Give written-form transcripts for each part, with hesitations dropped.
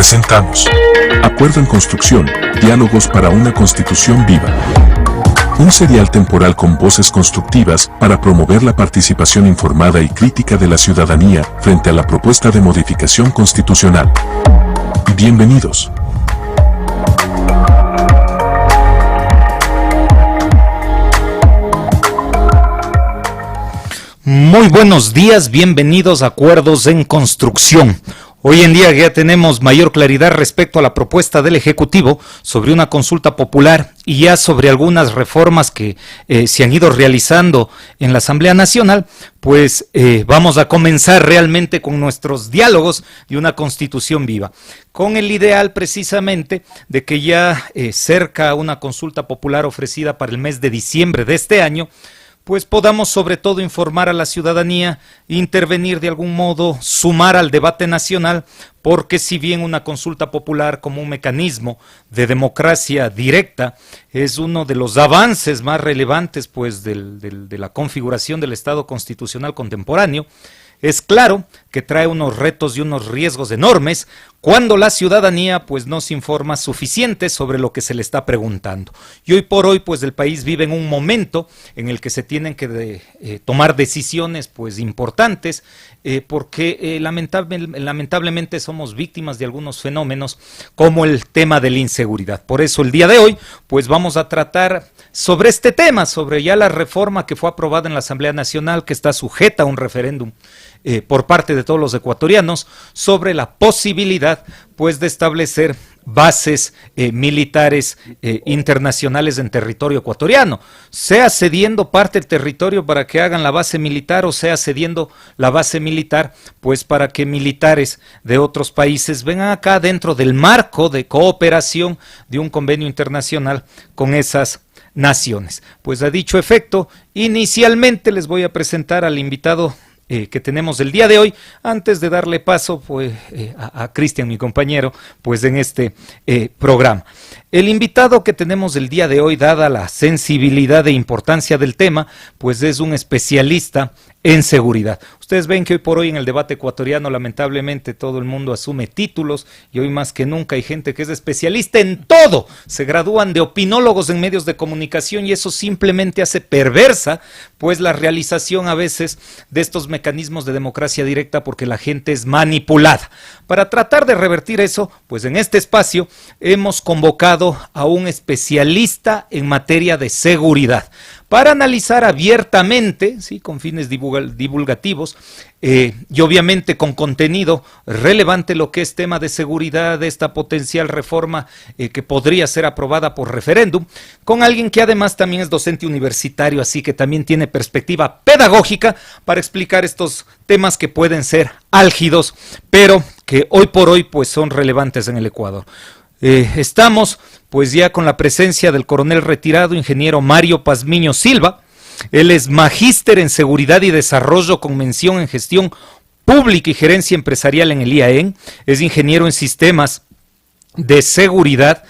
Presentamos Acuerdo en Construcción, diálogos para una Constitución viva. Un serial temporal con voces constructivas para promover la participación informada y crítica de la ciudadanía frente a la propuesta de modificación constitucional. Bienvenidos. Muy buenos días, bienvenidos a Acuerdos en Construcción. Hoy en día ya tenemos mayor claridad respecto a la propuesta del Ejecutivo sobre una consulta popular y ya sobre algunas reformas que se han ido realizando en la Asamblea Nacional, pues vamos a comenzar realmente con nuestros diálogos de una Constitución viva, con el ideal precisamente de que ya cerca a una consulta popular ofrecida para el mes de diciembre de este año, pues podamos sobre todo informar a la ciudadanía, intervenir de algún modo, sumar al debate nacional, porque si bien una consulta popular como un mecanismo de democracia directa es uno de los avances más relevantes pues de la configuración del Estado constitucional contemporáneo, es claro que trae unos retos y unos riesgos enormes cuando la ciudadanía pues no se informa suficiente sobre lo que se le está preguntando. Y hoy por hoy pues el país vive en un momento en el que se tienen que tomar decisiones pues importantes porque lamentablemente somos víctimas de algunos fenómenos como el tema de la inseguridad. Por eso el día de hoy pues vamos a tratar sobre este tema, sobre ya la reforma que fue aprobada en la Asamblea Nacional, que está sujeta a un referéndum por parte de todos los ecuatorianos, sobre la posibilidad pues de establecer bases militares internacionales en territorio ecuatoriano, sea cediendo parte del territorio para que hagan la base militar o sea cediendo la base militar pues para que militares de otros países vengan acá dentro del marco de cooperación de un convenio internacional con esas naciones. Pues a dicho efecto, inicialmente les voy a presentar al invitado que tenemos el día de hoy, antes de darle paso pues, a Cristian, mi compañero, pues en este programa. El invitado que tenemos el día de hoy, dada la sensibilidad e importancia del tema, pues es un especialista en seguridad. Ustedes ven que hoy por hoy en el debate ecuatoriano lamentablemente todo el mundo asume títulos y hoy más que nunca hay gente que es especialista en todo. Se gradúan de opinólogos en medios de comunicación y eso simplemente hace perversa pues la realización a veces de estos mecanismos de democracia directa porque la gente es manipulada. Para tratar de revertir eso, pues en este espacio hemos convocado a un especialista en materia de seguridad para analizar abiertamente, ¿sí?, con fines divulgativos y obviamente con contenido relevante lo que es tema de seguridad de esta potencial reforma que podría ser aprobada por referéndum, con alguien que además también es docente universitario, así que también tiene perspectiva pedagógica para explicar estos temas que pueden ser álgidos, pero que hoy por hoy pues son relevantes en el Ecuador. Estamos pues ya con la presencia del coronel retirado, ingeniero Mario Pazmiño Silva. Él es magíster en seguridad y desarrollo con mención en gestión pública y gerencia empresarial en el IAEN. Es ingeniero en sistemas de seguridad,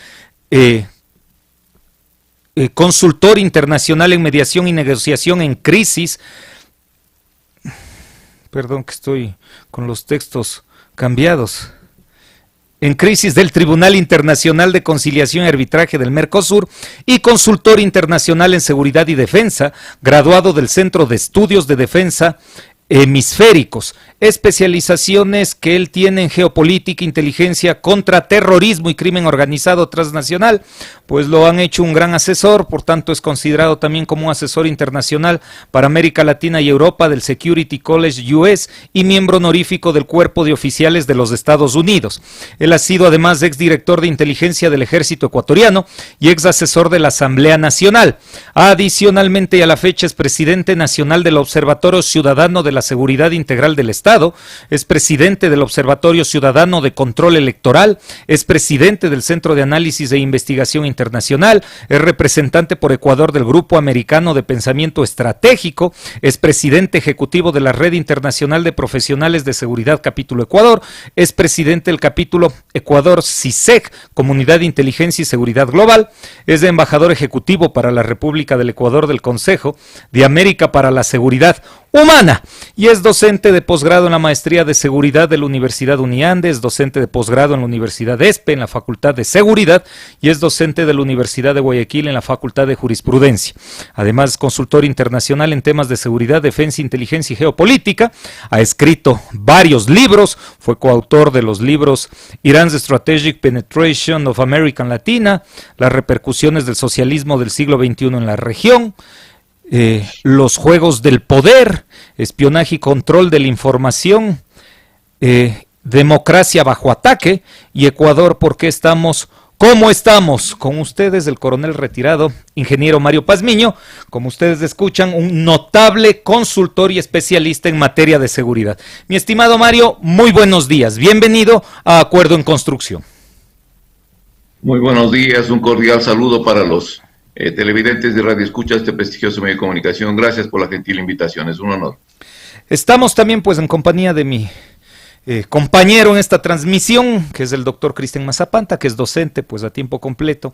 consultor internacional en mediación y negociación en crisis. Perdón que estoy con los textos cambiados. En crisis del Tribunal Internacional de Conciliación y Arbitraje del Mercosur y consultor internacional en seguridad y defensa, graduado del Centro de Estudios de Defensa Hemisféricos, especializaciones que él tiene en geopolítica, inteligencia, contraterrorismo y crimen organizado transnacional, pues lo han hecho un gran asesor, por tanto es considerado también como un asesor internacional para América Latina y Europa del Security College US y miembro honorífico del Cuerpo de Oficiales de los Estados Unidos. Él ha sido además exdirector de inteligencia del Ejército Ecuatoriano y ex asesor de la Asamblea Nacional. Adicionalmente y a la fecha es presidente nacional del Observatorio Ciudadano de la Seguridad Integral del Estado, es presidente del Observatorio Ciudadano de Control Electoral, es presidente del Centro de Análisis e Investigación Internacional, es representante por Ecuador del Grupo Americano de Pensamiento Estratégico, es presidente ejecutivo de la Red Internacional de Profesionales de Seguridad Capítulo Ecuador, es presidente del capítulo Ecuador CISEG, Comunidad de Inteligencia y Seguridad Global, es embajador ejecutivo para la República del Ecuador del Consejo de América para la Seguridad humana y es docente de posgrado en la Maestría de Seguridad de la Universidad Uniandes, docente de posgrado en la Universidad ESPE en la Facultad de Seguridad y es docente de la Universidad de Guayaquil en la Facultad de Jurisprudencia. Además es consultor internacional en temas de seguridad, defensa, inteligencia y geopolítica. Ha escrito varios libros, fue coautor de los libros Iran's Strategic Penetration of American Latina, las repercusiones del socialismo del siglo XXI en la región, los juegos del poder, espionaje y control de la información, democracia bajo ataque y Ecuador, ¿por qué estamos como estamos? Con ustedes el coronel retirado, ingeniero Mario Pazmiño, como ustedes escuchan, un notable consultor y especialista en materia de seguridad. Mi estimado Mario, muy buenos días, bienvenido a Acuerdo en Construcción. Muy buenos días, un cordial saludo para los televidentes de Radio Escucha, este prestigioso medio de comunicación. Gracias por la gentil invitación, es un honor. Estamos también pues en compañía de mi compañero en esta transmisión, que es el doctor Cristian Mazapanta, que es docente pues a tiempo completo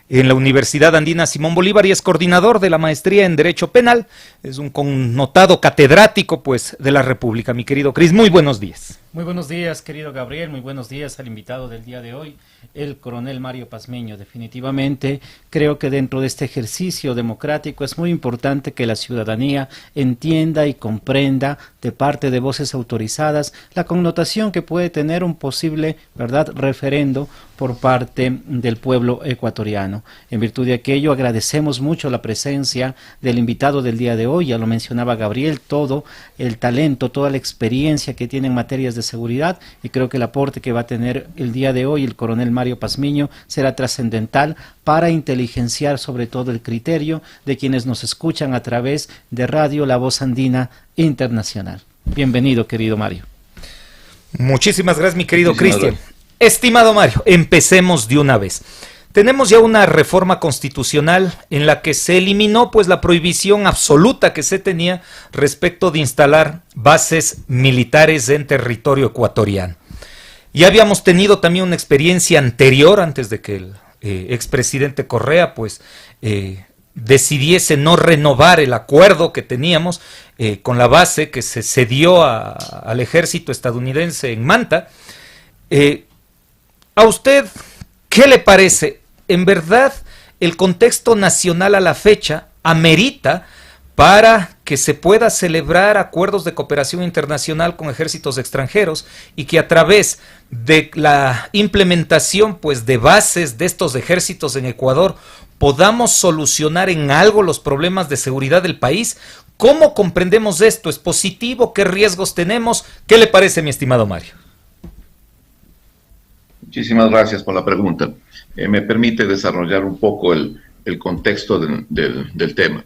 en la Universidad Andina Simón Bolívar y es coordinador de la maestría en Derecho Penal, es un connotado catedrático pues de la República. Mi querido Cris, muy buenos días. Muy buenos días, querido Gabriel, muy buenos días al invitado del día de hoy, el coronel Mario Pazmiño. Definitivamente creo que dentro de este ejercicio democrático es muy importante que la ciudadanía entienda y comprenda de parte de voces autorizadas la connotación que puede tener un posible, ¿verdad?, referendo por parte del pueblo ecuatoriano. En virtud de aquello agradecemos mucho la presencia del invitado del día de hoy, ya lo mencionaba Gabriel, todo el talento, toda la experiencia que tiene en materias de seguridad y creo que el aporte que va a tener el día de hoy el coronel Mario Pazmiño será trascendental para inteligenciar sobre todo el criterio de quienes nos escuchan a través de Radio La Voz Andina Internacional. Bienvenido, querido Mario. Muchísimas gracias, mi querido Cristian. Estimado Mario, empecemos de una vez. Tenemos ya una reforma constitucional en la que se eliminó pues la prohibición absoluta que se tenía respecto de instalar bases militares en territorio ecuatoriano. Ya habíamos tenido también una experiencia anterior, antes de que el expresidente Correa pues decidiese no renovar el acuerdo que teníamos con la base que se cedió al ejército estadounidense en Manta. ¿A usted qué le parece? ¿En verdad el contexto nacional a la fecha amerita para que se pueda celebrar acuerdos de cooperación internacional con ejércitos extranjeros y que a través de la implementación pues de bases de estos ejércitos en Ecuador podamos solucionar en algo los problemas de seguridad del país? ¿Cómo comprendemos esto? ¿Es positivo? ¿Qué riesgos tenemos? ¿Qué le parece, mi estimado Mario? Muchísimas gracias por la pregunta. Me permite desarrollar un poco el contexto del tema.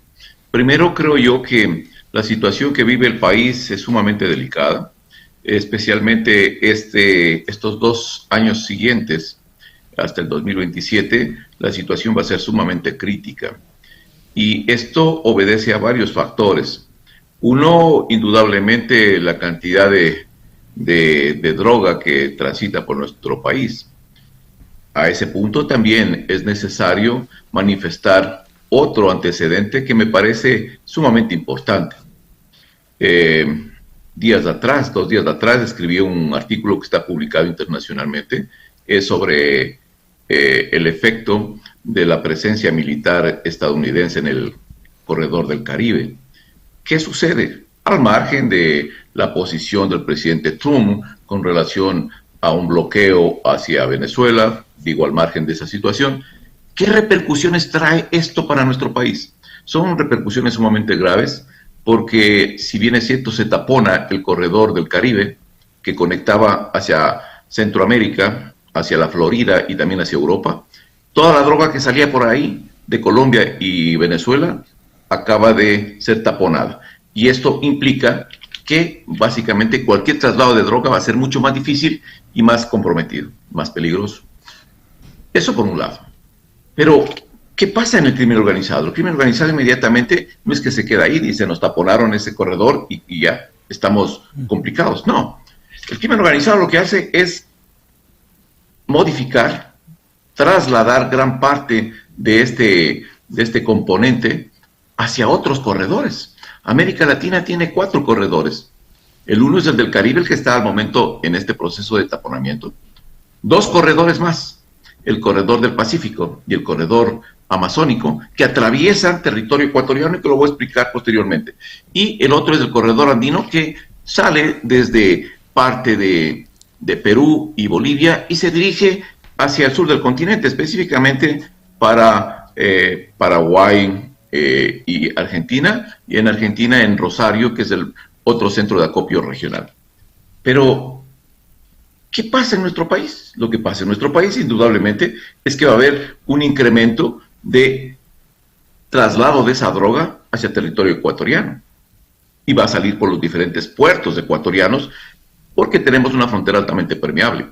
Primero, creo yo que la situación que vive el país es sumamente delicada, especialmente estos 2 años siguientes, hasta el 2027, la situación va a ser sumamente crítica. Y esto obedece a varios factores. Uno, indudablemente, la cantidad de droga que transita por nuestro país. A ese punto también es necesario manifestar otro antecedente que me parece sumamente importante. 2 días atrás, escribí un artículo que está publicado internacionalmente sobre el efecto de la presencia militar estadounidense en el corredor del Caribe. ¿Qué sucede? Al margen de la posición del presidente Trump con relación a un bloqueo hacia Venezuela, digo al margen de esa situación, ¿qué repercusiones trae esto para nuestro país? Son repercusiones sumamente graves porque, si bien es cierto, se tapona el corredor del Caribe que conectaba hacia Centroamérica, hacia la Florida y también hacia Europa, toda la droga que salía por ahí de Colombia y Venezuela acaba de ser taponada. Y esto implica que básicamente cualquier traslado de droga va a ser mucho más difícil y más comprometido, más peligroso. Eso por un lado. Pero, ¿qué pasa en el crimen organizado? El crimen organizado inmediatamente no es que se queda ahí, dice, nos taponaron ese corredor y ya estamos complicados. No. El crimen organizado lo que hace es modificar, trasladar gran parte de este componente hacia otros corredores, América Latina tiene 4 corredores. El uno es el del Caribe, el que está al momento en este proceso de taponamiento. 2 corredores más, el corredor del Pacífico y el corredor amazónico, que atraviesan territorio ecuatoriano y que lo voy a explicar posteriormente. Y el otro es el corredor andino, que sale desde parte de Perú y Bolivia y se dirige hacia el sur del continente, específicamente para Paraguay y Argentina, y en Argentina en Rosario, que es el otro centro de acopio regional. Pero, ¿qué pasa en nuestro país? Lo que pasa en nuestro país, indudablemente, es que va a haber un incremento de traslado de esa droga hacia territorio ecuatoriano. Y va a salir por los diferentes puertos ecuatorianos, porque tenemos una frontera altamente permeable.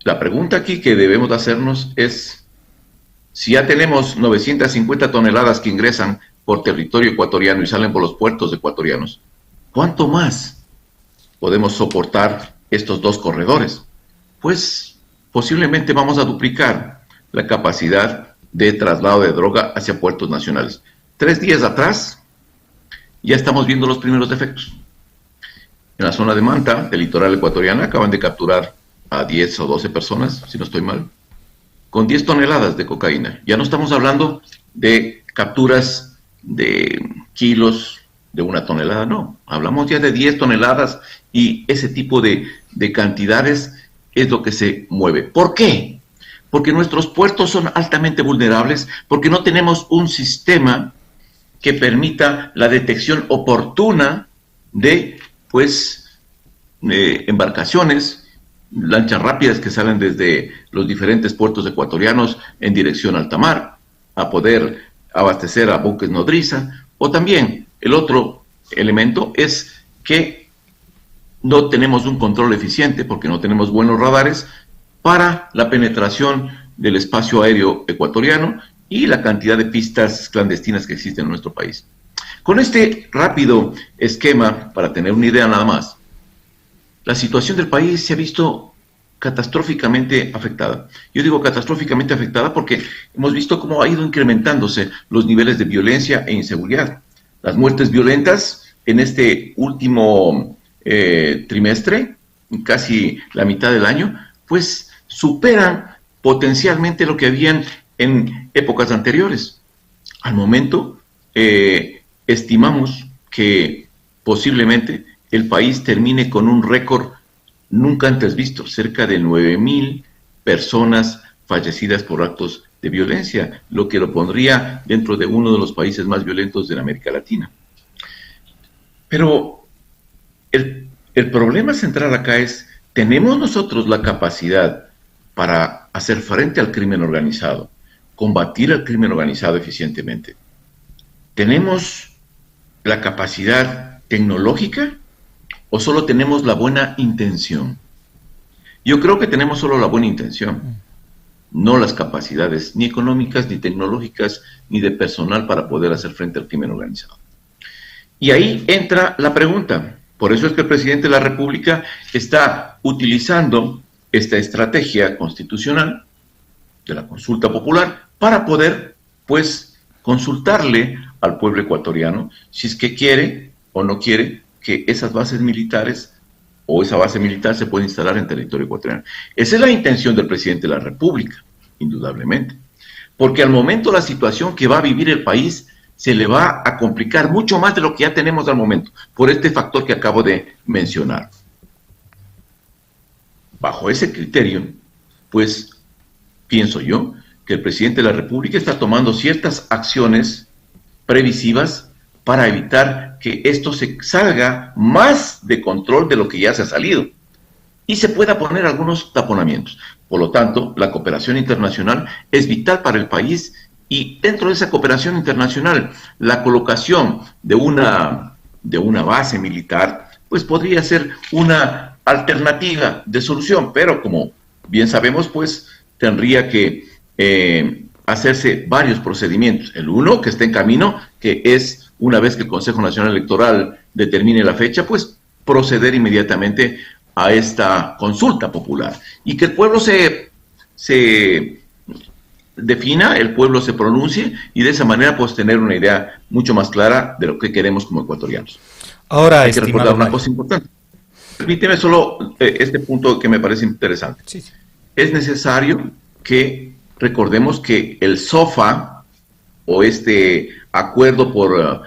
La pregunta aquí que debemos hacernos es, si ya tenemos 950 toneladas que ingresan por territorio ecuatoriano y salen por los puertos ecuatorianos, ¿cuánto más podemos soportar estos 2 corredores? Pues posiblemente vamos a duplicar la capacidad de traslado de droga hacia puertos nacionales. 3 días atrás ya estamos viendo los primeros efectos. En la zona de Manta, del litoral ecuatoriano, acaban de capturar a 10 o 12 personas, si no estoy mal, con 10 toneladas de cocaína. Ya no estamos hablando de capturas de kilos de 1 tonelada, no. Hablamos ya de 10 toneladas y ese tipo de cantidades es lo que se mueve. ¿Por qué? Porque nuestros puertos son altamente vulnerables, porque no tenemos un sistema que permita la detección oportuna de, embarcaciones, lanchas rápidas que salen desde los diferentes puertos ecuatorianos en dirección a alta mar, a poder abastecer a buques nodriza, o también el otro elemento es que no tenemos un control eficiente porque no tenemos buenos radares para la penetración del espacio aéreo ecuatoriano y la cantidad de pistas clandestinas que existen en nuestro país. Con este rápido esquema, para tener una idea nada más, la situación del país se ha visto catastróficamente afectada. Yo digo catastróficamente afectada porque hemos visto cómo ha ido incrementándose los niveles de violencia e inseguridad. Las muertes violentas en este último trimestre, casi la mitad del año, pues superan potencialmente lo que habían en épocas anteriores. Al momento, estimamos que posiblemente el país termine con un récord nunca antes visto, cerca de 9,000 personas fallecidas por actos de violencia, lo que lo pondría dentro de uno de los países más violentos de América Latina. Pero el problema central acá es, ¿tenemos nosotros la capacidad para hacer frente al crimen organizado, combatir al crimen organizado eficientemente? ¿Tenemos la capacidad tecnológica o solo tenemos la buena intención? Yo creo que tenemos solo la buena intención, no las capacidades ni económicas, ni tecnológicas, ni de personal para poder hacer frente al crimen organizado. Y ahí entra la pregunta. Por eso es que el presidente de la República está utilizando esta estrategia constitucional de la consulta popular para poder, consultarle al pueblo ecuatoriano si es que quiere o no quiere que esas bases militares o esa base militar se pueda instalar en territorio ecuatoriano. Esa es la intención del presidente de la República, indudablemente. Porque al momento la situación que va a vivir el país se le va a complicar mucho más de lo que ya tenemos al momento, por este factor que acabo de mencionar. Bajo ese criterio, pienso yo que el presidente de la República está tomando ciertas acciones previsivas para evitar que esto se salga más de control de lo que ya se ha salido y se pueda poner algunos taponamientos. Por lo tanto, la cooperación internacional es vital para el país y dentro de esa cooperación internacional, la colocación de una base militar, podría ser una alternativa de solución, pero como bien sabemos, tendría que hacerse varios procedimientos. El uno que está en camino, que es una vez que el Consejo Nacional Electoral determine la fecha, proceder inmediatamente a esta consulta popular y que el pueblo se defina, el pueblo se pronuncie y de esa manera pues tener una idea mucho más clara de lo que queremos como ecuatorianos. Ahora, hay que recordar una cosa importante. Permíteme solo este punto que me parece interesante. Sí. Es necesario que recordemos que el SOFA o este acuerdo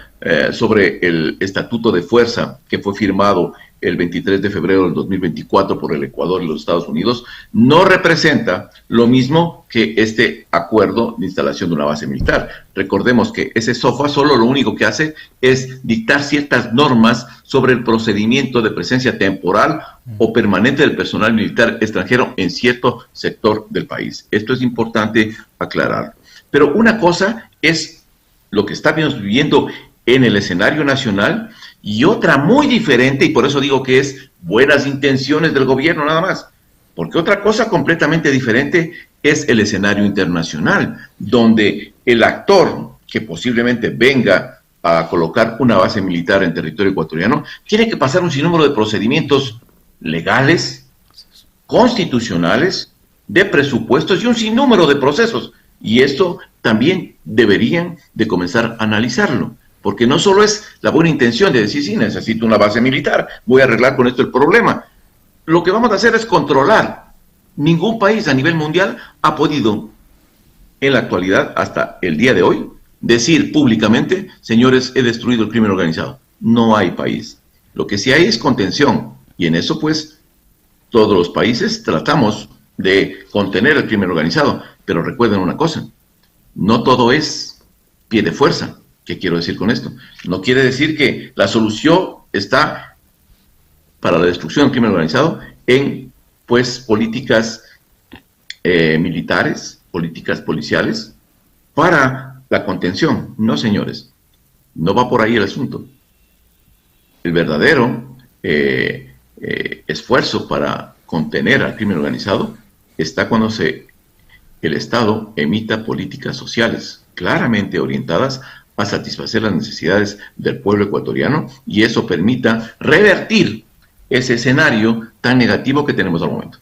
sobre el Estatuto de Fuerza que fue firmado el 23 de febrero del 2024 por el Ecuador y los Estados Unidos, no representa lo mismo que este acuerdo de instalación de una base militar. Recordemos que ese SOFA solo lo único que hace es dictar ciertas normas sobre el procedimiento de presencia temporal o permanente del personal militar extranjero en cierto sector del país. Esto es importante aclarar. Pero una cosa es lo que estamos viviendo en el escenario nacional y otra muy diferente, y por eso digo que es buenas intenciones del gobierno nada más, porque otra cosa completamente diferente es el escenario internacional, donde el actor que posiblemente venga a colocar una base militar en territorio ecuatoriano tiene que pasar un sinnúmero de procedimientos legales, constitucionales, de presupuestos y un sinnúmero de procesos, y esto también deberían de comenzar a analizarlo. Porque no solo es la buena intención de decir, sí, necesito una base militar, voy a arreglar con esto el problema. Lo que vamos a hacer es controlar. Ningún país a nivel mundial ha podido, en la actualidad, hasta el día de hoy, decir públicamente, señores, he destruido el crimen organizado. No hay país. Lo que sí hay es contención. Y en eso, pues, todos los países tratamos de contener el crimen organizado. Pero recuerden una cosa, no todo es pie de fuerza. ¿Qué quiero decir con esto? No quiere decir que la solución está para la destrucción del crimen organizado en, pues, políticas militares, políticas policiales, para la contención. No, señores, no va por ahí el asunto. El verdadero esfuerzo para contener al crimen organizado está cuando el Estado emita políticas sociales claramente orientadas a satisfacer las necesidades del pueblo ecuatoriano y eso permita revertir ese escenario tan negativo que tenemos al momento.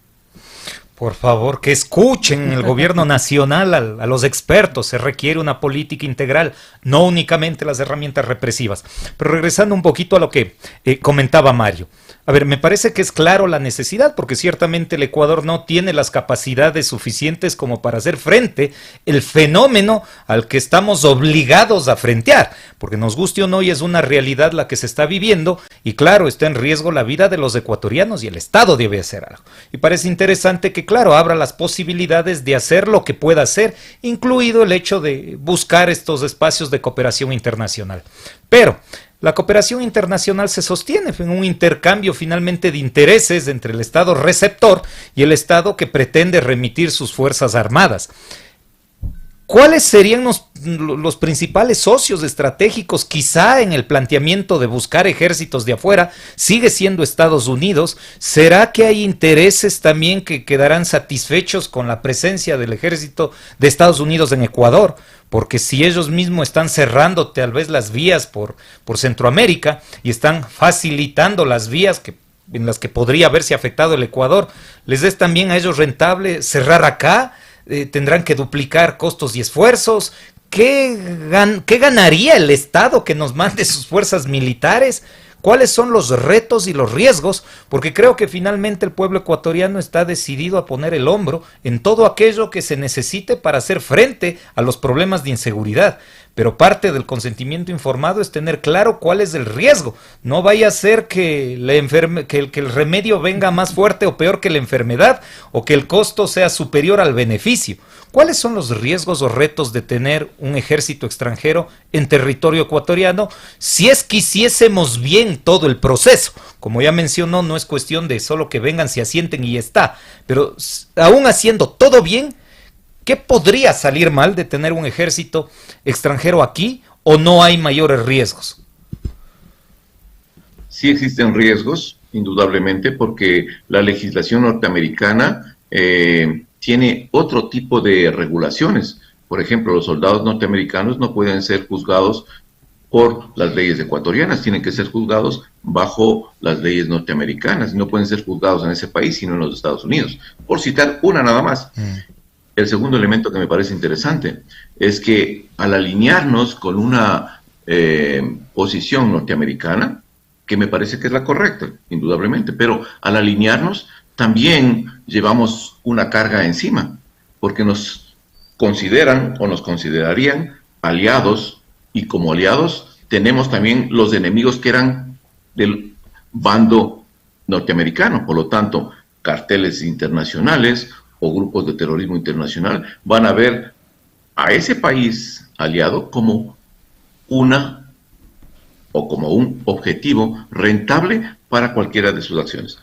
Por favor, que escuchen el gobierno nacional a los expertos. Se requiere una política integral, no únicamente las herramientas represivas. Pero regresando un poquito a lo que comentaba Mario. A ver, me parece que es claro la necesidad, porque ciertamente el Ecuador no tiene las capacidades suficientes como para hacer frente el fenómeno al que estamos obligados a frentear, porque nos guste o no, y es una realidad la que se está viviendo, y claro, está en riesgo la vida de los ecuatorianos y el Estado debe hacer algo. Y parece interesante que, claro, abra las posibilidades de hacer lo que pueda hacer, incluido el hecho de buscar estos espacios de cooperación internacional. Pero la cooperación internacional se sostiene en un intercambio finalmente de intereses entre el Estado receptor y el Estado que pretende remitir sus fuerzas armadas. ¿Cuáles serían los principales socios estratégicos? Quizá en el planteamiento de buscar ejércitos de afuera sigue siendo Estados Unidos. ¿Será que hay intereses también que quedarán satisfechos con la presencia del ejército de Estados Unidos en Ecuador? Porque si ellos mismos están cerrando tal vez las vías por Centroamérica y están facilitando las vías en las que podría haberse afectado el Ecuador, ¿les es también a ellos rentable cerrar acá? Tendrán que duplicar costos y esfuerzos. ¿Qué ganaría el Estado que nos mande sus fuerzas militares? ¿Cuáles son los retos y los riesgos? Porque creo que finalmente el pueblo ecuatoriano está decidido a poner el hombro en todo aquello que se necesite para hacer frente a los problemas de inseguridad. Pero parte del consentimiento informado es tener claro cuál es el riesgo. No vaya a ser que el remedio venga más fuerte o peor que la enfermedad, o que el costo sea superior al beneficio. ¿Cuáles son los riesgos o retos de tener un ejército extranjero en territorio ecuatoriano si es que hiciésemos bien todo el proceso? Como ya mencionó, no es cuestión de solo que vengan, se asienten y ya está. Pero aún haciendo todo bien, ¿qué podría salir mal de tener un ejército extranjero aquí, o no hay mayores riesgos? Sí existen riesgos, indudablemente, porque la legislación norteamericana tiene otro tipo de regulaciones. Por ejemplo, los soldados norteamericanos no pueden ser juzgados por las leyes ecuatorianas, tienen que ser juzgados bajo las leyes norteamericanas, no pueden ser juzgados en ese país, sino en los Estados Unidos, por citar una nada más. el segundo elemento que me parece interesante es que al alinearnos con una posición norteamericana, que me parece que es la correcta, indudablemente, pero al alinearnos también llevamos una carga encima, porque nos consideran o nos considerarían aliados, y como aliados tenemos también los enemigos que eran del bando norteamericano. Por lo tanto, carteles internacionales o grupos de terrorismo internacional van a ver a ese país aliado como una o como un objetivo rentable para cualquiera de sus acciones.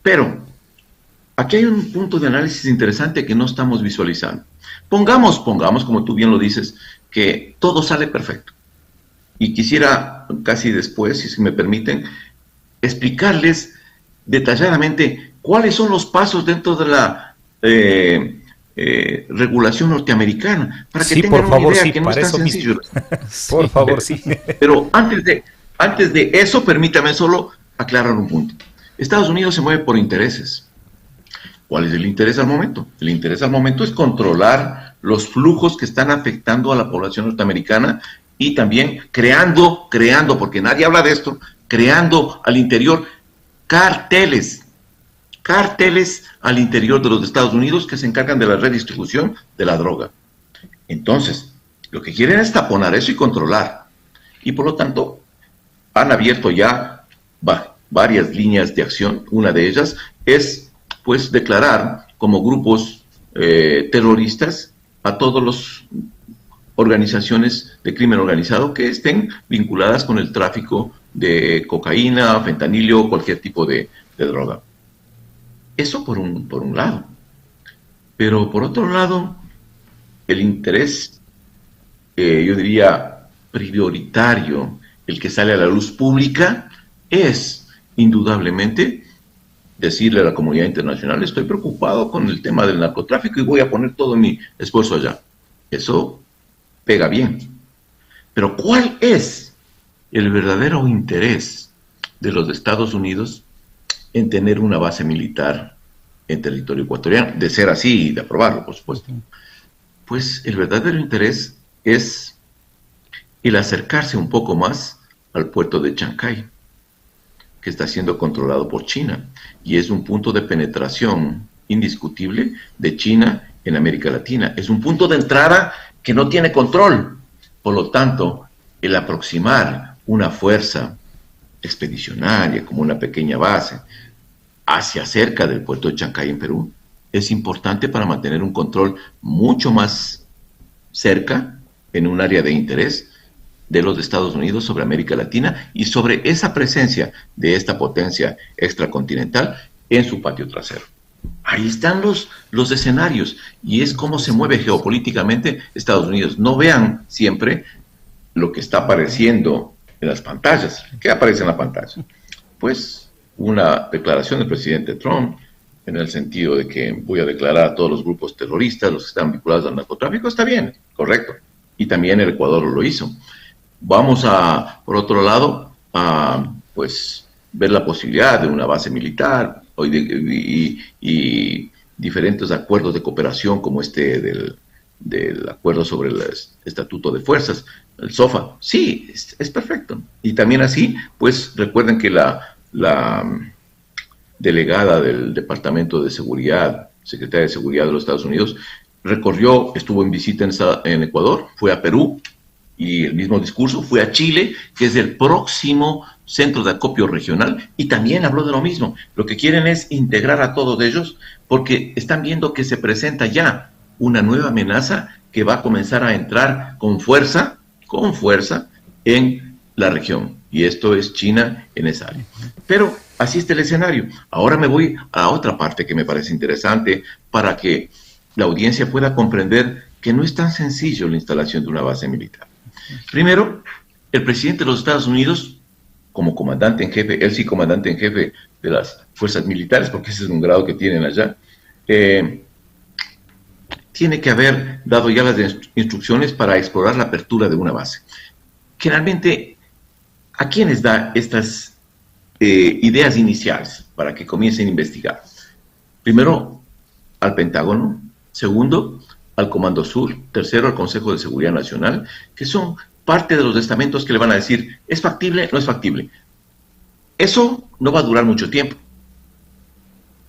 Pero aquí hay un punto de análisis interesante que no estamos visualizando. Pongamos, como tú bien lo dices, que todo sale perfecto. Y quisiera casi después, si me permiten, explicarles detalladamente cuáles son los pasos dentro de la regulación norteamericana, para que sí, tengan por favor, una idea sí, que no es tan sencillo. Por favor, sí. Pero antes de eso, permítame solo aclarar un punto. Estados Unidos se mueve por intereses. ¿Cuál es el interés al momento? El interés al momento es controlar los flujos que están afectando a la población norteamericana y también creando, porque nadie habla de esto, creando al interior carteles al interior de los Estados Unidos que se encargan de la redistribución de la droga. Entonces, lo que quieren es taponar eso y controlar. Y por lo tanto, han abierto ya varias líneas de acción. Una de ellas es, pues, declarar como grupos terroristas a todas las organizaciones de crimen organizado que estén vinculadas con el tráfico de cocaína, fentanilo o cualquier tipo de droga. Eso por un lado. Pero por otro lado, el interés, yo diría, prioritario, el que sale a la luz pública, es indudablemente decirle a la comunidad internacional: estoy preocupado con el tema del narcotráfico y voy a poner todo mi esfuerzo allá. Eso pega bien. Pero ¿cuál es el verdadero interés de los Estados Unidos en tener una base militar en territorio ecuatoriano? De ser así y de aprobarlo, por supuesto. Pues el verdadero interés es el acercarse un poco más al puerto de Chancay, que está siendo controlado por China, y es un punto de penetración indiscutible de China en América Latina. Es un punto de entrada que no tiene control. Por lo tanto, el aproximar una fuerza expedicionaria como una pequeña base hacia cerca del puerto de Chancay en Perú es importante para mantener un control mucho más cerca en un área de interés de los Estados Unidos sobre América Latina y sobre esa presencia de esta potencia extracontinental en su patio trasero. Ahí están los escenarios y es cómo se mueve geopolíticamente Estados Unidos. No vean siempre lo que está apareciendo en las pantallas. ¿Qué aparece en la pantalla? Pues una declaración del presidente Trump en el sentido de que voy a declarar a todos los grupos terroristas, los que están vinculados al narcotráfico. Está bien, correcto. Y también el Ecuador lo hizo. Vamos a, por otro lado, a pues ver la posibilidad de una base militar y diferentes acuerdos de cooperación como este del acuerdo sobre el Estatuto de Fuerzas, el SOFA. Sí, es perfecto. Y también así, pues recuerden que la delegada del Departamento de Seguridad, Secretaria de Seguridad de los Estados Unidos, estuvo en visita en Ecuador, fue a Perú, y el mismo discurso, fue a Chile, que es el próximo centro de acopio regional, y también habló de lo mismo. Lo que quieren es integrar a todos ellos, porque están viendo que se presenta ya una nueva amenaza que va a comenzar a entrar con fuerza en la región, y esto es China en esa área. Pero así está el escenario. Ahora me voy a otra parte que me parece interesante para que la audiencia pueda comprender que no es tan sencillo la instalación de una base militar. Primero, el presidente de los Estados Unidos, como comandante en jefe, él sí comandante en jefe de las fuerzas militares, porque ese es un grado que tienen allá, tiene que haber dado ya las instrucciones para explorar la apertura de una base. Generalmente, ¿a quiénes da estas ideas iniciales para que comiencen a investigar? Primero, al Pentágono. Segundo, al Comando Sur, tercero al Consejo de Seguridad Nacional, que son parte de los estamentos que le van a decir, ¿es factible? ¿No es factible? Eso no va a durar mucho tiempo.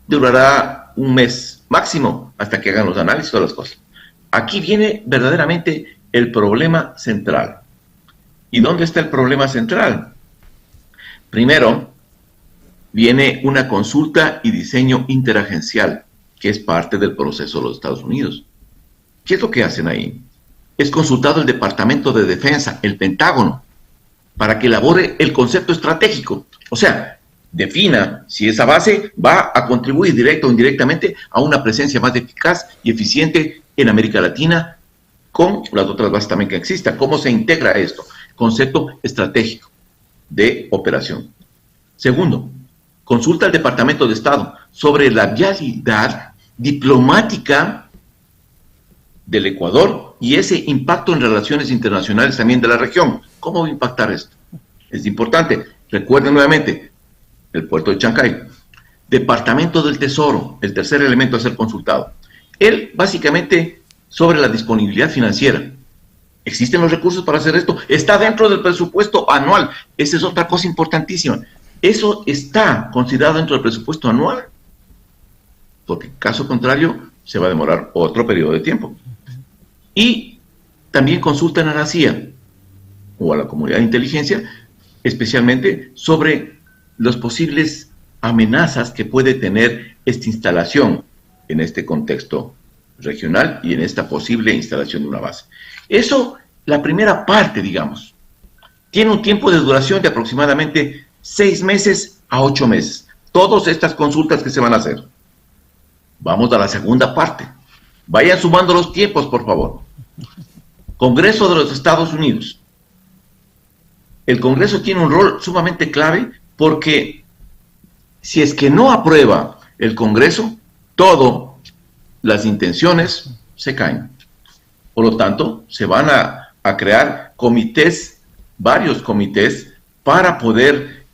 Durará un mes máximo hasta que hagan los análisis y todas las cosas. Aquí viene verdaderamente el problema central. ¿Y dónde está el problema central? Primero, viene una consulta y diseño interagencial, que es parte del proceso de los Estados Unidos. ¿Qué es lo que hacen ahí? Es consultado el Departamento de Defensa, el Pentágono, para que elabore el concepto estratégico. O sea, defina si esa base va a contribuir directa o indirectamente a una presencia más eficaz y eficiente en América Latina, con las otras bases también que existan. ¿Cómo se integra esto? Concepto estratégico de operación. Segundo, consulta al Departamento de Estado sobre la vialidad diplomática del Ecuador y ese impacto en relaciones internacionales también de la región. ¿Cómo va a impactar esto? Es importante. Recuerden nuevamente, el puerto de Chancay. Departamento del Tesoro, el tercer elemento a ser consultado. Él, básicamente, sobre la disponibilidad financiera. ¿Existen los recursos para hacer esto? ¿Está dentro del presupuesto anual? Esa es otra cosa importantísima. ¿Eso está considerado dentro del presupuesto anual? Porque, caso contrario, se va a demorar otro periodo de tiempo. Y también consultan a la CIA o a la comunidad de inteligencia, especialmente sobre las posibles amenazas que puede tener esta instalación en este contexto regional y en esta posible instalación de una base. Eso, la primera parte, digamos, tiene un tiempo de duración de aproximadamente 6 meses a 8 meses. Todas estas consultas que se van a hacer. Vamos a la segunda parte. Vayan sumando los tiempos, por favor. Congreso de los Estados Unidos. El Congreso tiene un rol sumamente clave porque si es que no aprueba el Congreso, todas las intenciones se caen. Por lo tanto, se van a crear comités, varios comités, para poder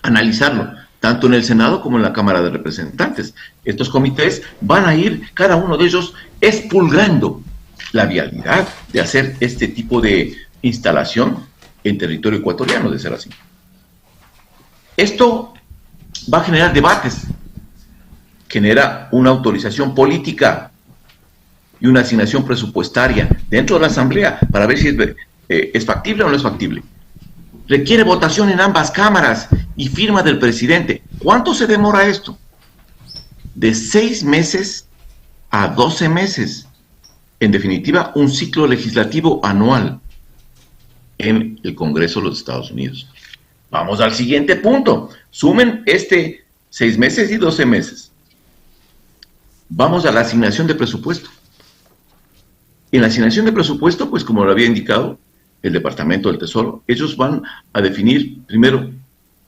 analizarlo, tanto en el Senado como en la Cámara de Representantes. Estos comités van a ir, cada uno de ellos, expulgando la vialidad de hacer este tipo de instalación en territorio ecuatoriano, de ser así. Esto va a generar debates, genera una autorización política y una asignación presupuestaria dentro de la Asamblea para ver si es factible o no es factible. Requiere votación en ambas cámaras y firma del presidente. ¿Cuánto se demora esto? De 6 meses a 12 meses. En definitiva, un ciclo legislativo anual en el Congreso de los Estados Unidos. Vamos al siguiente punto. Sumen 6 meses y 12 meses. Vamos a la asignación de presupuesto. En la asignación de presupuesto, pues como lo había indicado el Departamento del Tesoro, ellos van a definir primero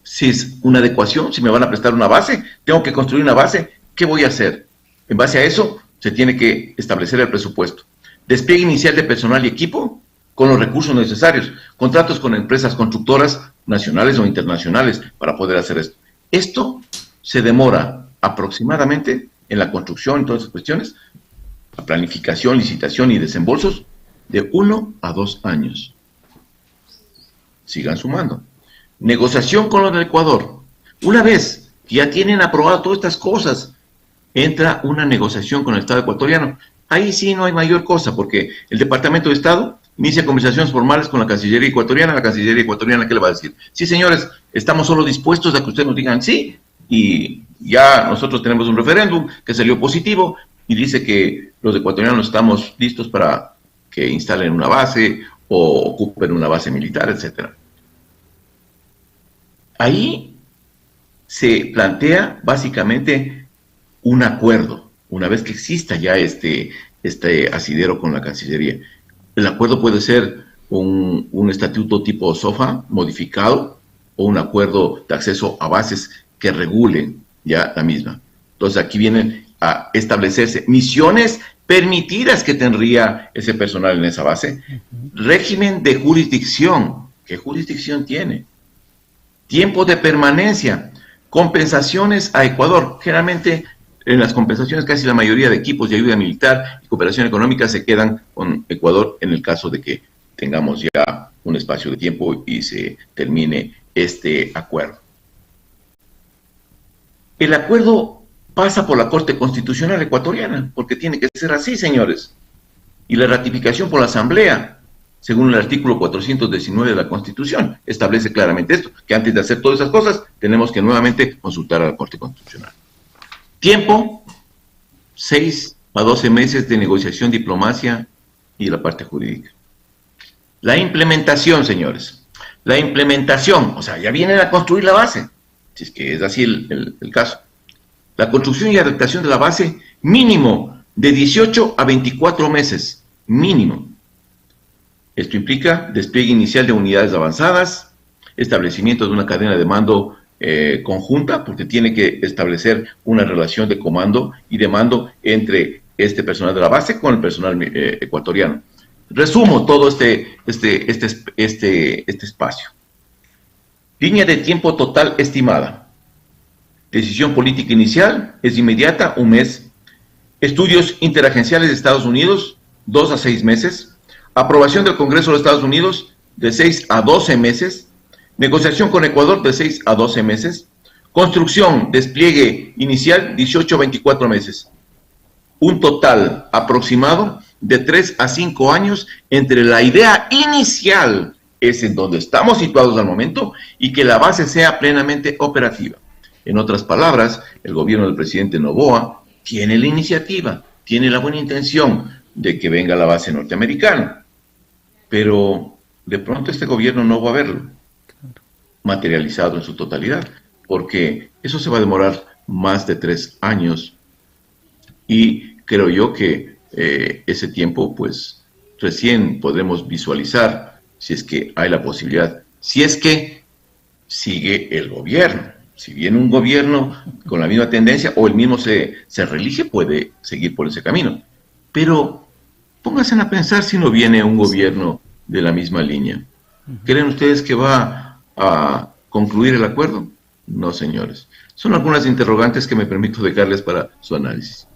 si es una adecuación, si me van a prestar una base, tengo que construir una base, ¿qué voy a hacer? En base a eso, se tiene que establecer el presupuesto. Despliegue inicial de personal y equipo con los recursos necesarios, contratos con empresas constructoras nacionales o internacionales para poder hacer esto. Esto se demora aproximadamente en la construcción y todas esas cuestiones, la planificación, licitación y desembolsos, de 1 a 2 años. Sigan sumando. Negociación con los del Ecuador. Una vez que ya tienen aprobado todas estas cosas, entra una negociación con el Estado ecuatoriano. Ahí sí no hay mayor cosa, porque el Departamento de Estado inicia conversaciones formales con la Cancillería ecuatoriana. La Cancillería ecuatoriana, ¿qué le va a decir? Sí, señores, estamos solo dispuestos a que ustedes nos digan sí, y ya nosotros tenemos un referéndum que salió positivo y dice que los ecuatorianos estamos listos para que instalen una base o ocupen una base militar, etcétera. Ahí se plantea básicamente un acuerdo, una vez que exista ya este asidero con la Cancillería. El acuerdo puede ser un estatuto tipo SOFA modificado o un acuerdo de acceso a bases que regulen ya la misma. Entonces aquí vienen a establecerse misiones permitidas que tendría ese personal en esa base. Régimen de jurisdicción. ¿Qué jurisdicción tiene? Tiempo de permanencia. Compensaciones a Ecuador. Generalmente En las compensaciones, casi la mayoría de equipos de ayuda militar y cooperación económica se quedan con Ecuador en el caso de que tengamos ya un espacio de tiempo y se termine este acuerdo. El acuerdo pasa por la Corte Constitucional ecuatoriana, porque tiene que ser así, señores. Y la ratificación por la Asamblea, según el artículo 419 de la Constitución, establece claramente esto, que antes de hacer todas esas cosas, tenemos que nuevamente consultar a la Corte Constitucional. Tiempo, 6 a 12 meses de negociación, diplomacia y la parte jurídica. La implementación, señores. La implementación, o sea, ya vienen a construir la base, si es que es así el caso. La construcción y adaptación de la base, mínimo de 18 a 24 meses, mínimo. Esto implica despliegue inicial de unidades avanzadas, establecimiento de una cadena de mando conjunta, porque tiene que establecer una relación de comando y de mando entre este personal de la base con el personal ecuatoriano. Resumo todo este espacio. Línea de tiempo total estimada. Decisión política inicial es inmediata, 1 mes. Estudios interagenciales de Estados Unidos, 2 a 6 meses. Aprobación del Congreso de Estados Unidos, de 6 a 12 meses. Negociación con Ecuador, de 6 a 12 meses. Construcción, despliegue inicial, 18 a 24 meses. Un total aproximado de 3 a 5 años entre la idea inicial, es en donde estamos situados al momento, y que la base sea plenamente operativa. En otras palabras, el gobierno del presidente Noboa tiene la iniciativa, tiene la buena intención de que venga la base norteamericana, pero de pronto este gobierno no va a verlo materializado en su totalidad, porque eso se va a demorar más de 3 años, y creo yo que ese tiempo, pues, recién podremos visualizar si es que hay la posibilidad, si es que sigue el gobierno. Si viene un gobierno con la misma tendencia o el mismo se reelige, puede seguir por ese camino. Pero pónganse a pensar si no viene un gobierno de la misma línea. ¿Creen ustedes que va a concluir el acuerdo? No, señores. Son algunas interrogantes que me permito dejarles para su análisis.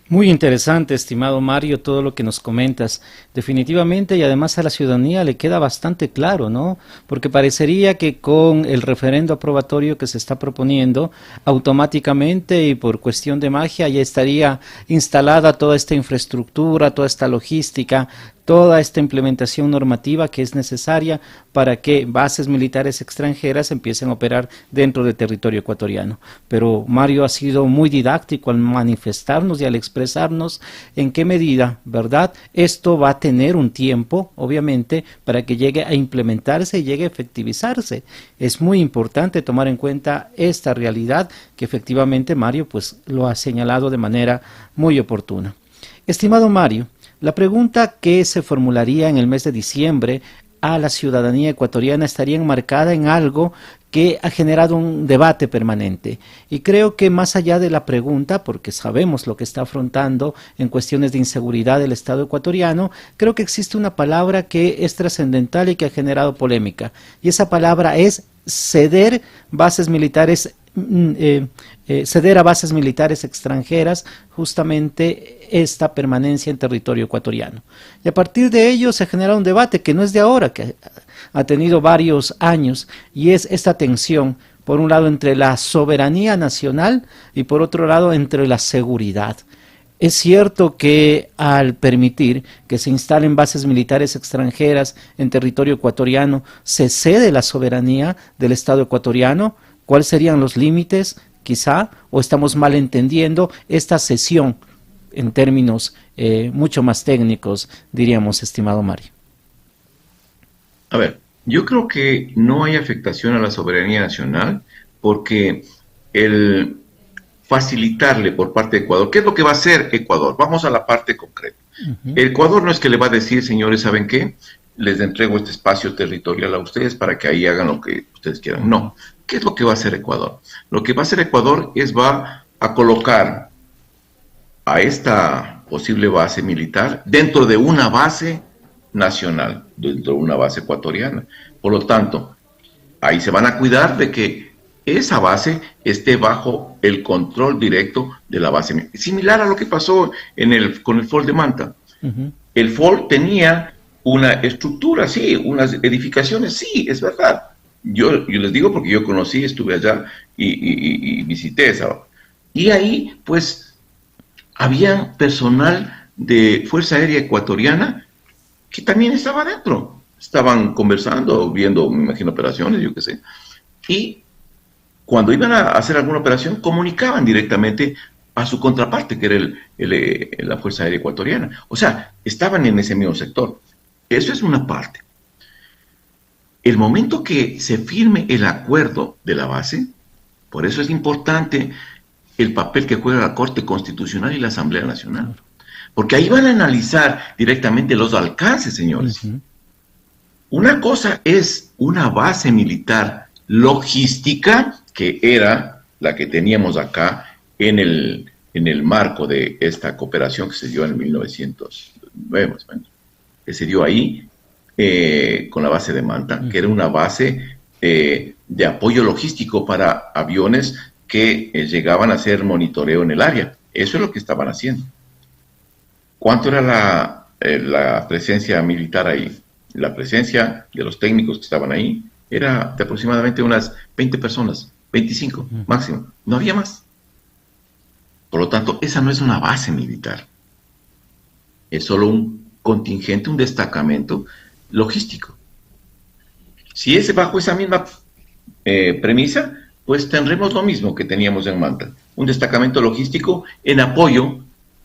Muy interesante, estimado Mario, todo lo que nos comentas. Definitivamente, y además a la ciudadanía le queda bastante claro, ¿no? Porque parecería que con el referendo aprobatorio que se está proponiendo, automáticamente y por cuestión de magia ya estaría instalada toda esta infraestructura, toda esta logística, toda esta implementación normativa que es necesaria para que bases militares extranjeras empiecen a operar dentro del territorio ecuatoriano. Pero Mario ha sido muy didáctico al manifestarnos y al expresarnos en qué medida, ¿verdad? Esto va a tener un tiempo, obviamente, para que llegue a implementarse y llegue a efectivizarse. Es muy importante tomar en cuenta esta realidad que efectivamente Mario pues lo ha señalado de manera muy oportuna. Estimado Mario, la pregunta que se formularía en el mes de diciembre a la ciudadanía ecuatoriana estaría enmarcada en algo que ha generado un debate permanente. Y creo que más allá de la pregunta, porque sabemos lo que está afrontando en cuestiones de inseguridad del Estado ecuatoriano, creo que existe una palabra que es trascendental y que ha generado polémica. Y esa palabra es ceder bases militares ceder a bases militares extranjeras justamente esta permanencia en territorio ecuatoriano. Y a partir de ello se genera un debate que no es de ahora, que ha tenido varios años, y es esta tensión, por un lado entre la soberanía nacional y por otro lado entre la seguridad. Es cierto que al permitir que se instalen bases militares extranjeras en territorio ecuatoriano, se cede la soberanía del Estado ecuatoriano. ¿Cuáles serían los límites? Quizá, o estamos malentendiendo esta cesión en términos mucho más técnicos, diríamos, estimado Mario. A ver, yo creo que no hay afectación a la soberanía nacional porque el facilitarle por parte de Ecuador, ¿qué es lo que va a hacer Ecuador? Vamos a la parte concreta. Ecuador no es que le va a decir, señores, ¿saben qué? Les entrego este espacio territorial a ustedes para que ahí hagan lo que ustedes quieran. No. ¿Qué es lo que va a hacer Ecuador? Lo que va a hacer Ecuador va a colocar a esta posible base militar dentro de una base nacional, dentro de una base ecuatoriana. Por lo tanto, ahí se van a cuidar de que esa base esté bajo el control directo de la base. Similar a lo que pasó con el FOL de Manta. El FOL tenía una estructura, sí, unas edificaciones, sí, es verdad. Yo les digo porque yo conocí, estuve allá y visité esa. Y ahí, pues, había personal de Fuerza Aérea Ecuatoriana que también estaba adentro. Estaban conversando, viendo, me imagino, operaciones, yo qué sé. Y cuando iban a hacer alguna operación, comunicaban directamente a su contraparte, que era la Fuerza Aérea Ecuatoriana. O sea, estaban en ese mismo sector. Eso es una parte. El momento que se firme el acuerdo de la base, por eso es importante el papel que juega la Corte Constitucional y la Asamblea Nacional. Porque ahí van a analizar directamente los alcances, señores. Una cosa es una base militar logística, que era la que teníamos acá en el marco de esta cooperación que se dio en 1909, más o menos, que se dio ahí con la base de Manta, que era una base de apoyo logístico para aviones que llegaban a hacer monitoreo en el área. Eso es lo que estaban haciendo. ¿Cuánto era la presencia militar ahí? La presencia de los técnicos que estaban ahí era de aproximadamente unas 20 personas, 25 máximo, no había más. Por lo tanto, esa no es una base militar, es solo un contingente, un destacamento logístico. Si es bajo esa misma premisa, pues tendremos lo mismo que teníamos en Manta, un destacamento logístico en apoyo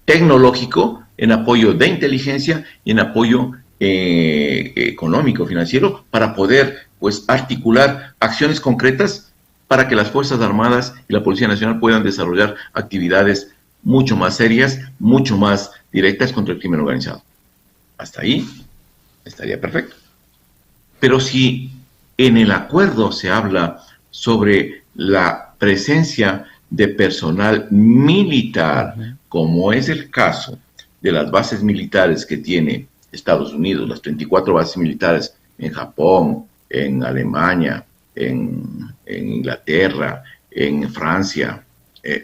tecnológico, en apoyo de inteligencia y en apoyo económico, financiero, para poder pues articular acciones concretas para que las Fuerzas Armadas y la Policía Nacional puedan desarrollar actividades mucho más serias, mucho más directas contra el crimen organizado. Hasta ahí estaría perfecto. Pero si en el acuerdo se habla sobre la presencia de personal militar, como es el caso de las bases militares que tiene Estados Unidos, las 34 bases militares en Japón, en Alemania, en Inglaterra, en Francia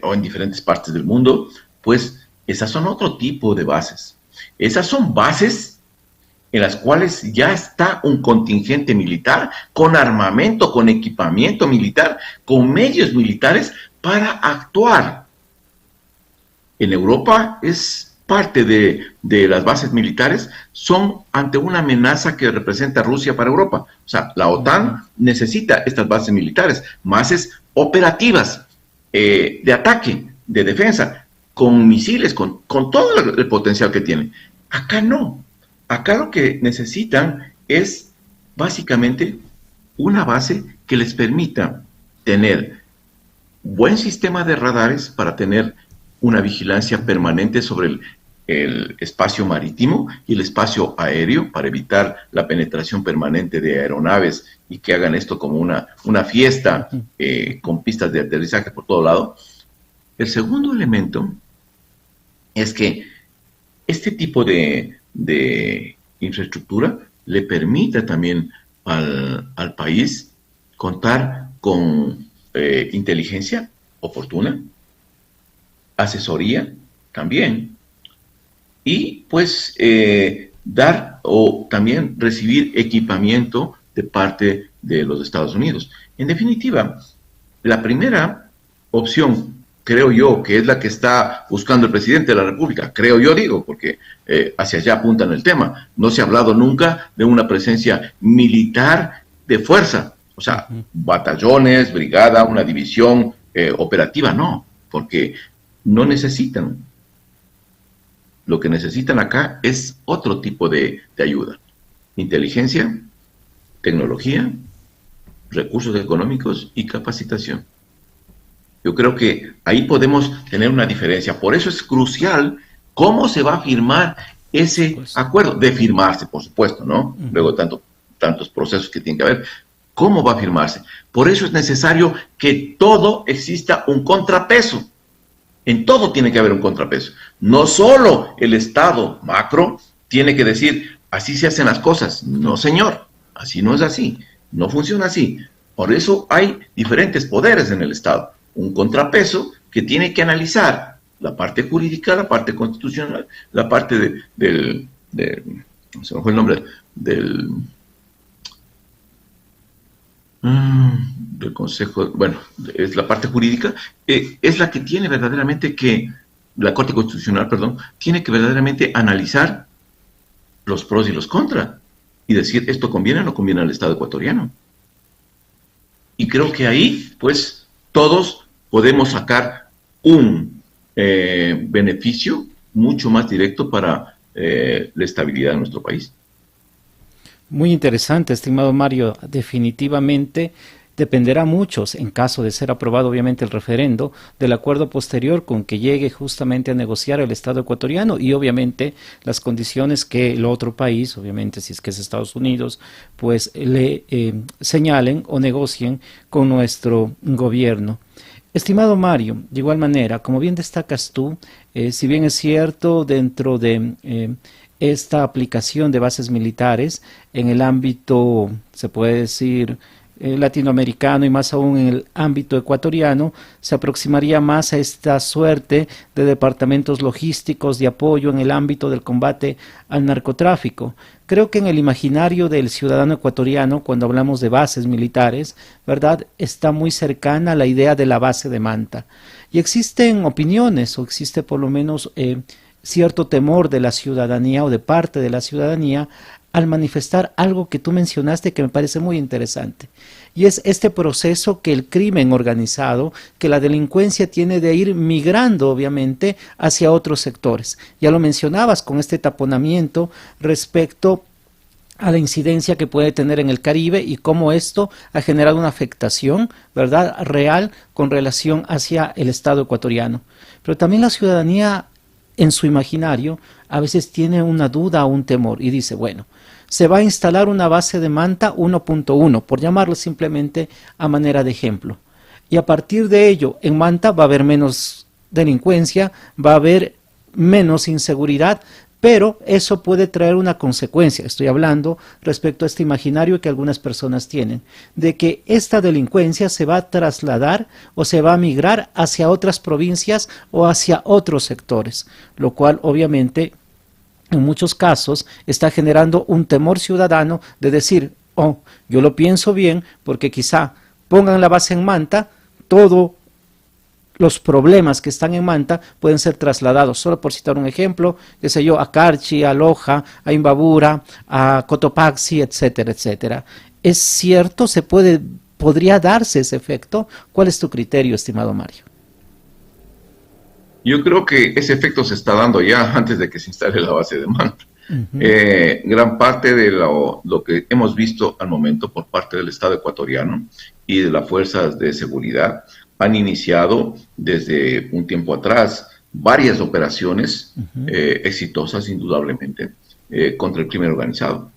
o en diferentes partes del mundo, pues esas son otro tipo de bases. Esas son bases en las cuales ya está un contingente militar con armamento, con equipamiento militar, con medios militares para actuar. En Europa es parte de las bases militares, son ante una amenaza que representa Rusia para Europa. O sea, la OTAN necesita estas bases militares, bases operativas, de ataque, de defensa, con misiles, con todo el potencial que tiene. Acá no. Acá lo que necesitan es básicamente una base que les permita tener buen sistema de radares para tener una vigilancia permanente sobre el espacio marítimo y el espacio aéreo para evitar la penetración permanente de aeronaves y que hagan esto como una fiesta con pistas de aterrizaje por todo lado. El segundo elemento es que este tipo de infraestructura le permita también al país contar con inteligencia oportuna, asesoría también, y pues dar o también recibir equipamiento de parte de los Estados Unidos. En definitiva, la primera opción, creo yo, que es la que está buscando el presidente de la República, creo yo, digo, porque hacia allá apuntan el tema. No se ha hablado nunca de una presencia militar de fuerza, o sea, batallones, brigada, una división operativa, no, porque no necesitan. Lo que necesitan acá es otro tipo de ayuda. Inteligencia, tecnología, recursos económicos y capacitación. Yo creo que ahí podemos tener una diferencia. Por eso es crucial cómo se va a firmar ese acuerdo. De firmarse, por supuesto, ¿no? Luego tantos procesos que tienen que haber. ¿Cómo va a firmarse? Por eso es necesario que todo exista un contrapeso. En todo tiene que haber un contrapeso. No solo el Estado macro tiene que decir, así se hacen las cosas. No, señor, así no es así. No funciona así. Por eso hay diferentes poderes en el Estado. Un contrapeso que tiene que analizar la parte jurídica, la parte constitucional, la parte se me fue el nombre, del Consejo, bueno, es la parte jurídica, es la que tiene verdaderamente la Corte Constitucional, perdón, tiene que verdaderamente analizar los pros y los contras y decir, ¿esto conviene o no conviene al Estado ecuatoriano? Y creo que ahí, pues, todos podemos sacar un beneficio mucho más directo para la estabilidad de nuestro país. Muy interesante, estimado Mario. Definitivamente dependerá mucho, en caso de ser aprobado obviamente el referendo, del acuerdo posterior con que llegue justamente a negociar el Estado ecuatoriano y obviamente las condiciones que el otro país, obviamente si es que es Estados Unidos, pues le señalen o negocien con nuestro gobierno. Estimado Mario, de igual manera, como bien destacas tú, si bien es cierto dentro de esta aplicación de bases militares en el ámbito, se puede decir, latinoamericano y más aún en el ámbito ecuatoriano, se aproximaría más a esta suerte de departamentos logísticos de apoyo en el ámbito del combate al narcotráfico. Creo que en el imaginario del ciudadano ecuatoriano, cuando hablamos de bases militares, ¿verdad?, está muy cercana a la idea de la base de Manta. Y existen opiniones, o existe por lo menos cierto temor de la ciudadanía o de parte de la ciudadanía al manifestar algo que tú mencionaste que me parece muy interesante, y es este proceso que el crimen organizado, que la delincuencia tiene de ir migrando obviamente hacia otros sectores. Ya lo mencionabas con este taponamiento respecto a la incidencia que puede tener en el Caribe y cómo esto ha generado una afectación, ¿verdad?, real con relación hacia el Estado ecuatoriano. Pero también la ciudadanía en su imaginario a veces tiene una duda o un temor y dice, bueno, se va a instalar una base de Manta 1.1, por llamarlo simplemente a manera de ejemplo. Y a partir de ello, en Manta va a haber menos delincuencia, va a haber menos inseguridad, pero eso puede traer una consecuencia. Estoy hablando respecto a este imaginario que algunas personas tienen, de que esta delincuencia se va a trasladar o se va a migrar hacia otras provincias o hacia otros sectores, lo cual obviamente en muchos casos está generando un temor ciudadano de decir, oh, yo lo pienso bien porque quizá pongan la base en Manta, todos los problemas que están en Manta pueden ser trasladados, solo por citar un ejemplo, qué sé yo, a Carchi, a Loja, a Imbabura, a Cotopaxi, etcétera, etcétera. ¿Es cierto? ¿Podría darse ese efecto? ¿Cuál es tu criterio, estimado Mario? Yo creo que ese efecto se está dando ya antes de que se instale la base de Manta. Gran parte de lo que hemos visto al momento por parte del Estado ecuatoriano y de las fuerzas de seguridad han iniciado desde un tiempo atrás varias operaciones exitosas, indudablemente, contra el crimen organizado.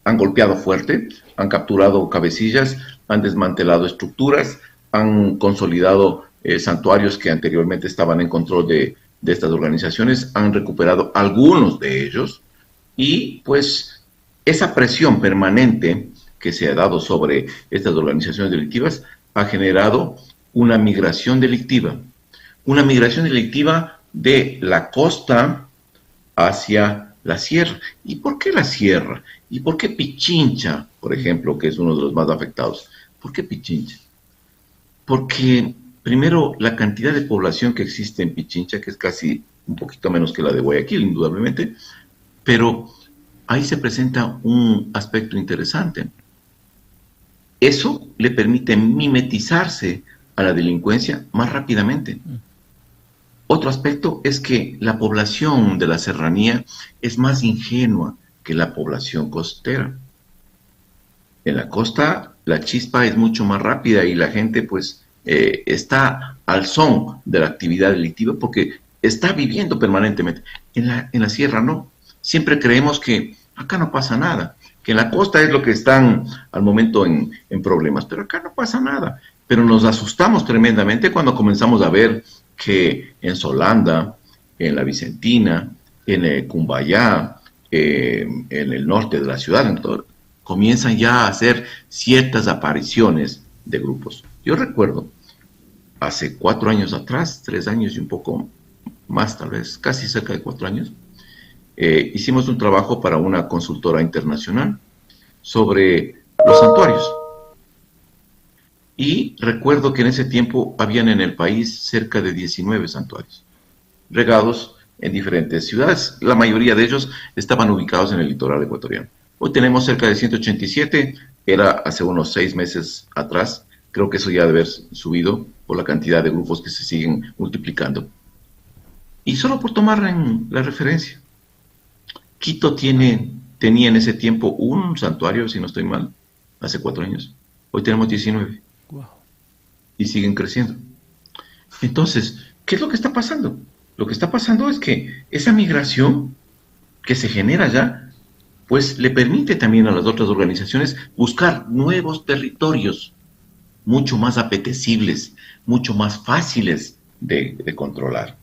Han golpeado fuerte, han capturado cabecillas, han desmantelado estructuras, han consolidado santuarios que anteriormente estaban en control de estas organizaciones, han recuperado algunos de ellos, y pues esa presión permanente que se ha dado sobre estas organizaciones delictivas ha generado una migración delictiva de la costa hacia la sierra. ¿Y por qué la sierra? ¿Y por qué Pichincha, por ejemplo, que es uno de los más afectados? ¿Por qué Pichincha? Porque primero la cantidad de población que existe en Pichincha, que es casi un poquito menos que la de Guayaquil, indudablemente, pero ahí se presenta un aspecto interesante. Eso le permite mimetizarse a la delincuencia más rápidamente. Otro aspecto es que la población de la serranía es más ingenua que la población costera. En la costa la chispa es mucho más rápida y la gente pues está al son de la actividad delictiva porque está viviendo permanentemente. En la sierra no. Siempre creemos que acá no pasa nada, que en la costa es lo que están al momento en problemas, pero acá no pasa nada. Pero nos asustamos tremendamente cuando comenzamos a ver que en Solanda, en la Vicentina, en Cumbayá, en el norte de la ciudad, comienzan ya a hacer ciertas apariciones de grupos. Yo recuerdo, hace 4 años atrás, 3 años y un poco más tal vez, casi cerca de 4 años, hicimos un trabajo para una consultora internacional sobre los santuarios. Y recuerdo que en ese tiempo habían en el país cerca de 19 santuarios, regados en diferentes ciudades. La mayoría de ellos estaban ubicados en el litoral ecuatoriano. Hoy tenemos cerca de 187, era hace unos 6 meses atrás. Creo que eso ya debe haber subido por la cantidad de grupos que se siguen multiplicando. Y solo por tomar en la referencia, Quito tenía en ese tiempo un santuario, si no estoy mal, hace 4 años. Hoy tenemos 19. Wow. Y siguen creciendo. Entonces, ¿qué es lo que está pasando? Lo que está pasando es que esa migración que se genera ya, pues le permite también a las otras organizaciones buscar nuevos territorios mucho más apetecibles, mucho más fáciles de controlar.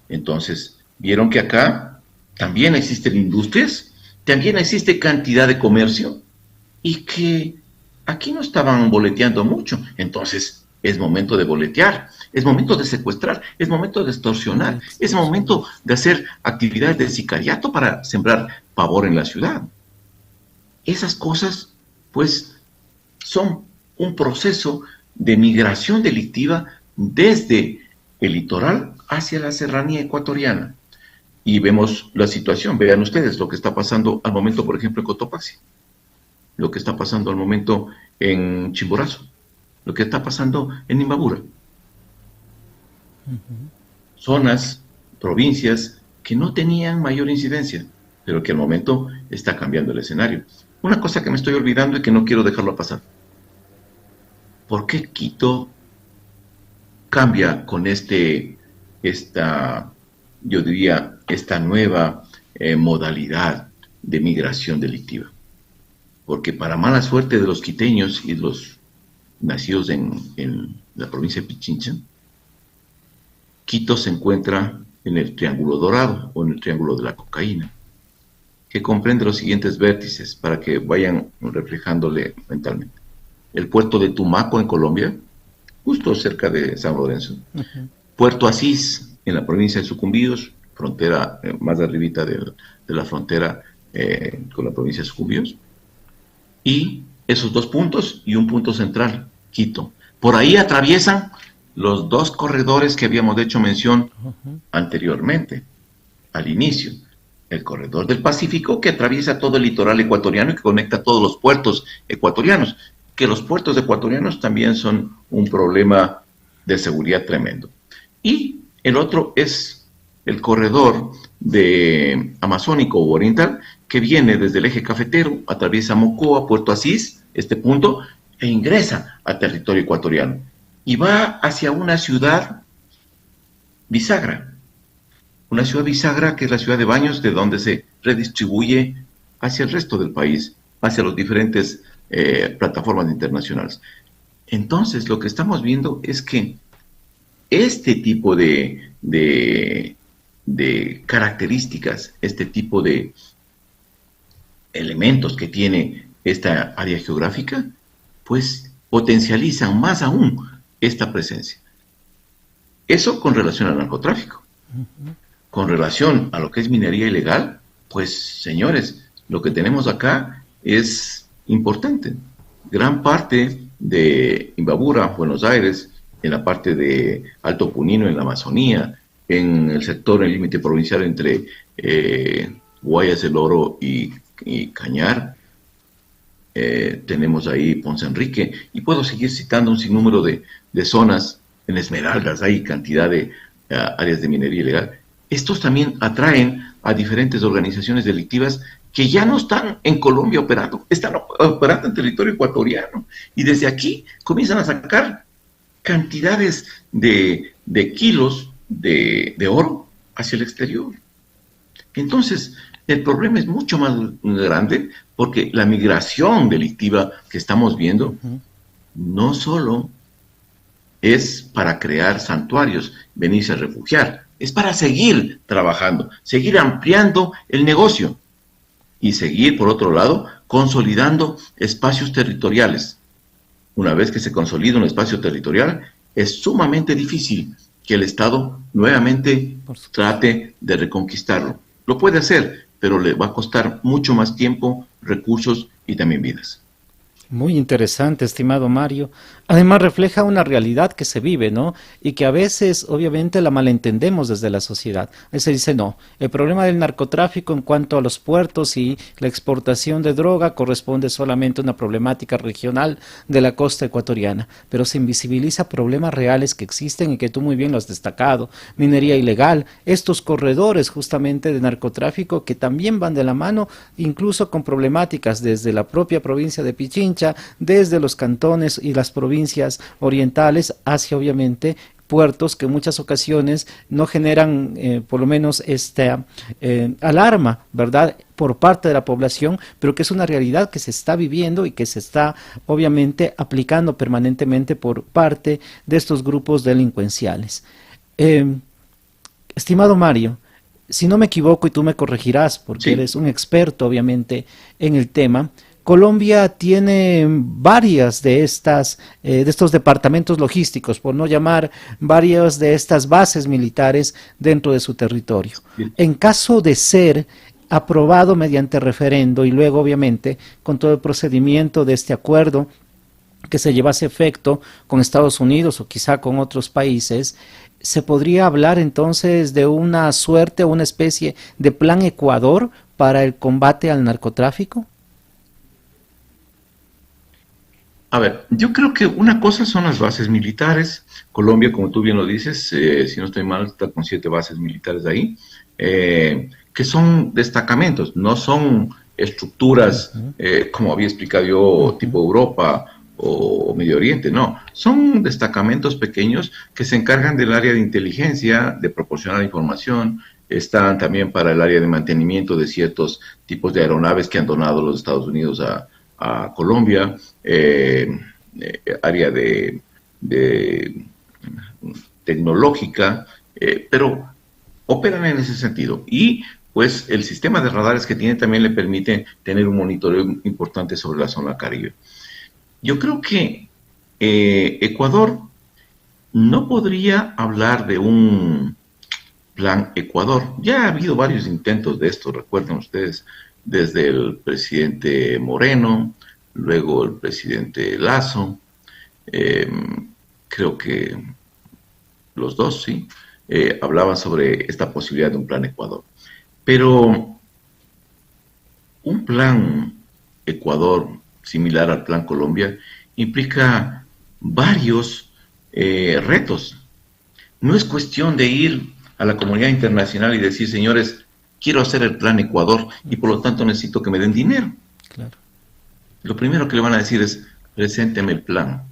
Entonces, vieron que acá también existen industrias, también existe cantidad de comercio, y que aquí no estaban boleteando mucho. Entonces, es momento de boletear, es momento de secuestrar, es momento de extorsionar, es momento de hacer actividades de sicariato para sembrar pavor en la ciudad. Esas cosas, pues, son un proceso de migración delictiva desde el litoral hacia la serranía ecuatoriana. Y vemos la situación, vean ustedes lo que está pasando al momento, por ejemplo, en Cotopaxi, lo que está pasando al momento en Chimborazo, lo que está pasando en Imbabura. Zonas, provincias que no tenían mayor incidencia, pero que al momento está cambiando el escenario. Una cosa que me estoy olvidando y que no quiero dejarlo pasar. ¿Por qué Quito cambia con yo diría, esta nueva modalidad de migración delictiva? Porque para mala suerte de los quiteños y los nacidos en la provincia de Pichincha, Quito se encuentra en el Triángulo Dorado o en el Triángulo de la Cocaína, que comprende los siguientes vértices para que vayan reflejándole mentalmente. El puerto de Tumaco en Colombia, justo cerca de San Lorenzo. Puerto Asís en la provincia de Sucumbíos, frontera más arribita de la frontera con la provincia de Sucumbíos. Y esos 2 puntos y un punto central, Quito. Por ahí atraviesan los 2 corredores que habíamos hecho mención anteriormente, al inicio. El corredor del Pacífico, que atraviesa todo el litoral ecuatoriano y que conecta todos los puertos ecuatorianos, que los puertos ecuatorianos también son un problema de seguridad tremendo. Y el otro es el corredor amazónico o oriental, que viene desde el eje cafetero, atraviesa Mocoa, Puerto Asís, este punto, e ingresa al territorio ecuatoriano. Y va hacia una ciudad bisagra. Una ciudad bisagra que es la ciudad de Baños, de donde se redistribuye hacia el resto del país, hacia los diferentes plataformas internacionales. Entonces, lo que estamos viendo es que este tipo de características, este tipo de elementos que tiene esta área geográfica, pues potencializan más aún esta presencia. Eso con relación al narcotráfico. Con relación a lo que es minería ilegal, pues señores, lo que tenemos acá es importante. Gran parte de Imbabura, Buenos Aires, en la parte de Alto Punino, en la Amazonía, en el sector, en el límite provincial entre Guayas del Oro y Cañar, tenemos ahí Ponce Enrique, y puedo seguir citando un sinnúmero de zonas. En Esmeraldas hay cantidad de áreas de minería ilegal. Estos también atraen a diferentes organizaciones delictivas que ya no están en Colombia operando, están operando en territorio ecuatoriano, y desde aquí comienzan a sacar cantidades de kilos de oro hacia el exterior. Entonces, el problema es mucho más grande, porque la migración delictiva que estamos viendo no solo es para crear santuarios, venirse a refugiar, es para seguir trabajando, seguir ampliando el negocio y seguir, por otro lado, consolidando espacios territoriales. una vez que se consolida un espacio territorial, es sumamente difícil que el Estado nuevamente trate de reconquistarlo. Lo puede hacer, pero le va a costar mucho más tiempo, recursos y también vidas. Muy interesante, estimado Mario. Además refleja una realidad que se vive, ¿no? Y que a veces, obviamente, la malentendemos desde la sociedad. Ahí se dice, no, el problema del narcotráfico en cuanto a los puertos y la exportación de droga corresponde solamente a una problemática regional de la costa ecuatoriana, pero se invisibiliza problemas reales que existen y que tú muy bien lo has destacado. Minería ilegal, estos corredores justamente de narcotráfico que también van de la mano, incluso con problemáticas desde la propia provincia de Pichincha, desde los cantones y las provincias orientales hacia obviamente puertos que en muchas ocasiones no generan por lo menos esta alarma, ¿verdad?, por parte de la población, pero que es una realidad que se está viviendo y que se está obviamente aplicando permanentemente por parte de estos grupos delincuenciales. Estimado Mario, si no me equivoco y tú me corregirás porque Sí. eres un experto obviamente en el tema, Colombia tiene varias de estos departamentos logísticos, por no llamar varias de estas bases militares dentro de su territorio. Bien. En caso de ser aprobado mediante referendo y luego obviamente con todo el procedimiento de este acuerdo que se llevase a efecto con Estados Unidos o quizá con otros países, ¿se podría hablar entonces de una suerte o una especie de plan Ecuador para el combate al narcotráfico? A ver, yo creo que una cosa son las bases militares. Colombia, como tú bien lo dices, si no estoy mal, está con 7 bases militares ahí, que son destacamentos, no son estructuras, como había explicado yo, tipo Europa o Medio Oriente, no. Son destacamentos pequeños que se encargan del área de inteligencia, de proporcionar información, están también para el área de mantenimiento de ciertos tipos de aeronaves que han donado los Estados Unidos a Colombia, área de tecnológica, pero operan en ese sentido. Y pues el sistema de radares que tiene también le permite tener un monitoreo importante sobre la zona Caribe. Yo creo que Ecuador no podría hablar de un plan Ecuador. Ya ha habido varios intentos de esto, recuerden ustedes, desde el presidente Moreno, luego el presidente Lasso, creo que los dos, sí, hablaban sobre esta posibilidad de un plan Ecuador. Pero un plan Ecuador similar al plan Colombia implica varios retos. No es cuestión de ir a la comunidad internacional y decir, señores, quiero hacer el plan Ecuador y por lo tanto necesito que me den dinero. Claro. Lo primero que le van a decir es, presénteme el plan.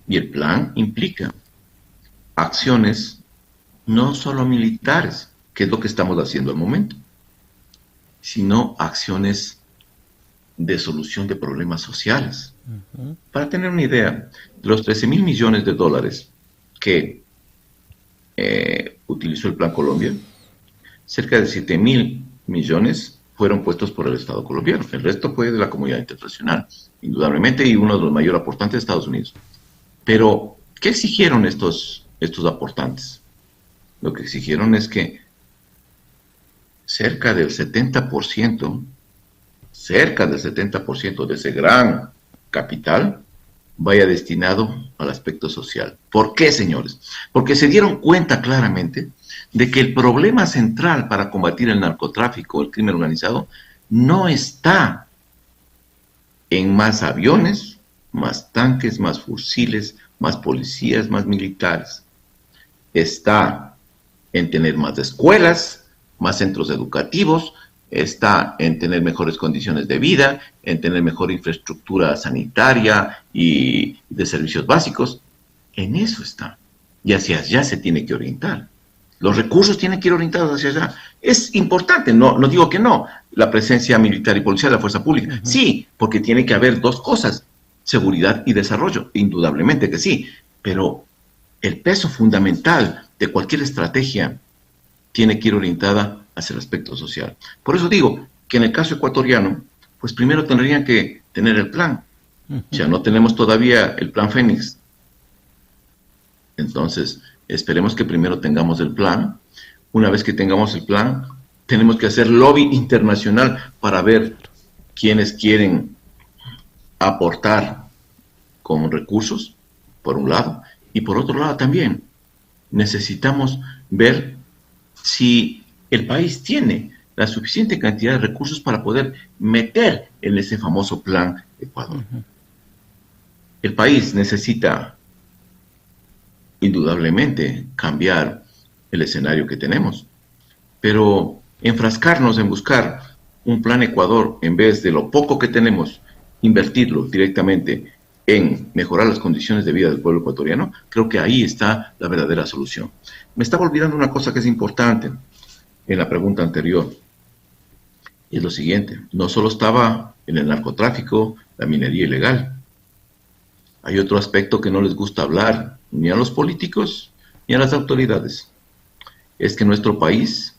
Y el plan implica acciones no solo militares, que es lo que estamos haciendo al momento, sino acciones de solución de problemas sociales. Para tener una idea, de los 13.000 millones de dólares que utilizó el Plan Colombia, cerca de 7.000 millones fueron puestos por el Estado colombiano. El resto fue de la comunidad internacional, indudablemente, y uno de los mayores aportantes de Estados Unidos. Pero, ¿qué exigieron estos aportantes? Lo que exigieron es que cerca del 70% de ese gran capital vaya destinado al aspecto social. ¿Por qué, señores? Porque se dieron cuenta claramente de que el problema central para combatir el narcotráfico, el crimen organizado, no está en más aviones, más tanques, más fusiles, más policías, más militares. Está en tener más escuelas, más centros educativos, está en tener mejores condiciones de vida, en tener mejor infraestructura sanitaria y de servicios básicos. En eso está. Y hacia allá se tiene que orientar. Los recursos tienen que ir orientados hacia allá. Es importante, no digo que no, la presencia militar y policial de la fuerza pública. Sí, porque tiene que haber dos cosas, seguridad y desarrollo, indudablemente que sí. Pero el peso fundamental de cualquier estrategia tiene que ir orientada hacia el aspecto social. Por eso digo que en el caso ecuatoriano, pues primero tendrían que tener el plan, O sea, no tenemos todavía el plan Fénix. Entonces, esperemos que primero tengamos el plan. Una vez que tengamos el plan, tenemos que hacer lobby internacional para ver quiénes quieren aportar con recursos, por un lado. Y por otro lado también, necesitamos ver si el país tiene la suficiente cantidad de recursos para poder meter en ese famoso plan Ecuador. El país necesita indudablemente cambiar el escenario que tenemos, pero enfrascarnos en buscar un plan Ecuador en vez de lo poco que tenemos, invertirlo directamente en mejorar las condiciones de vida del pueblo ecuatoriano, creo que ahí está la verdadera solución. Me estaba olvidando una cosa que es importante en la pregunta anterior, y es lo siguiente: no solo estaba en el narcotráfico, la minería ilegal. Hay otro aspecto que no les gusta hablar ni a los políticos ni a las autoridades. Es que nuestro país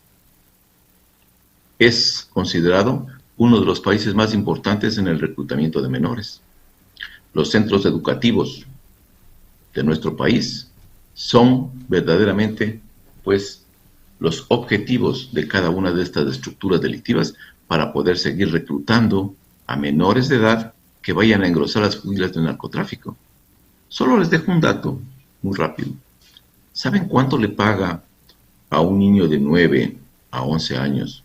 es considerado uno de los países más importantes en el reclutamiento de menores. Los centros educativos de nuestro país son verdaderamente, pues, los objetivos de cada una de estas estructuras delictivas para poder seguir reclutando a menores de edad que vayan a engrosar las filas del narcotráfico. Solo les dejo un dato muy rápido. ¿Saben cuánto le paga a un niño de 9 a 11 años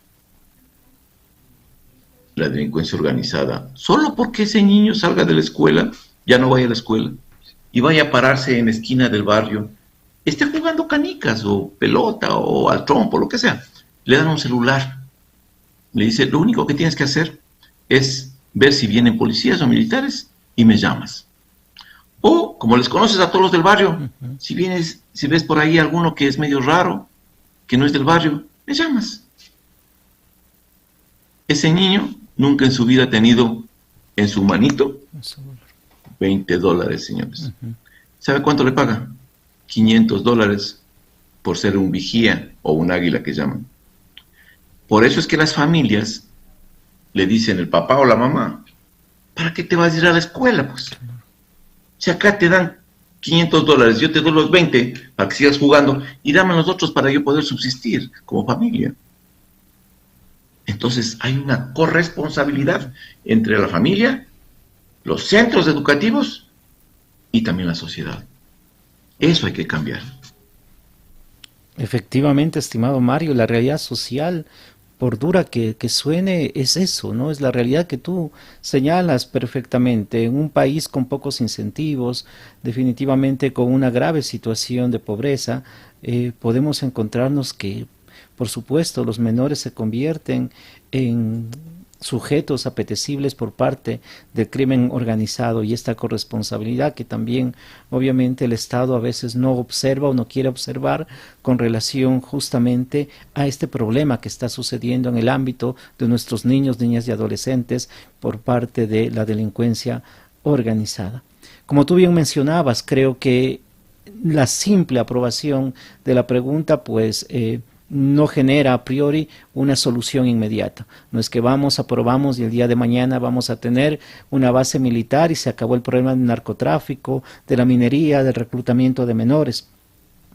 la delincuencia organizada? Solo porque ese niño salga de la escuela, ya no vaya a la escuela, y vaya a pararse en la esquina del barrio, esté jugando canicas o pelota o al trompo, lo que sea. Le dan un celular. Le dice: lo único que tienes que hacer es ver si vienen policías o militares y me llamas. O, como les conoces a todos los del barrio, si ves por ahí alguno que es medio raro, que no es del barrio, me llamas. Ese niño nunca en su vida ha tenido en su manito $20, señores. ¿Sabe cuánto le paga? $500 por ser un vigía o un águila que llaman. Por eso es que las familias le dicen el papá o la mamá: ¿para qué te vas a ir a la escuela, pues? Si acá te dan $500, yo te doy los 20 para que sigas jugando y dame los otros para yo poder subsistir como familia. Entonces hay una corresponsabilidad entre la familia, los centros educativos y también la sociedad. Eso hay que cambiar. Efectivamente, estimado Mario, la realidad social, por dura que suene, es eso, ¿no? Es la realidad que tú señalas perfectamente. En un país con pocos incentivos, definitivamente con una grave situación de pobreza, podemos encontrarnos que, por supuesto, los menores se convierten en sujetos apetecibles por parte del crimen organizado, y esta corresponsabilidad que también obviamente el Estado a veces no observa o no quiere observar con relación justamente a este problema que está sucediendo en el ámbito de nuestros niños, niñas y adolescentes por parte de la delincuencia organizada. Como tú bien mencionabas, creo que la simple aprobación de la pregunta pues no genera a priori una solución inmediata. No es que aprobamos y el día de mañana vamos a tener una base militar y se acabó el problema del narcotráfico, de la minería, del reclutamiento de menores.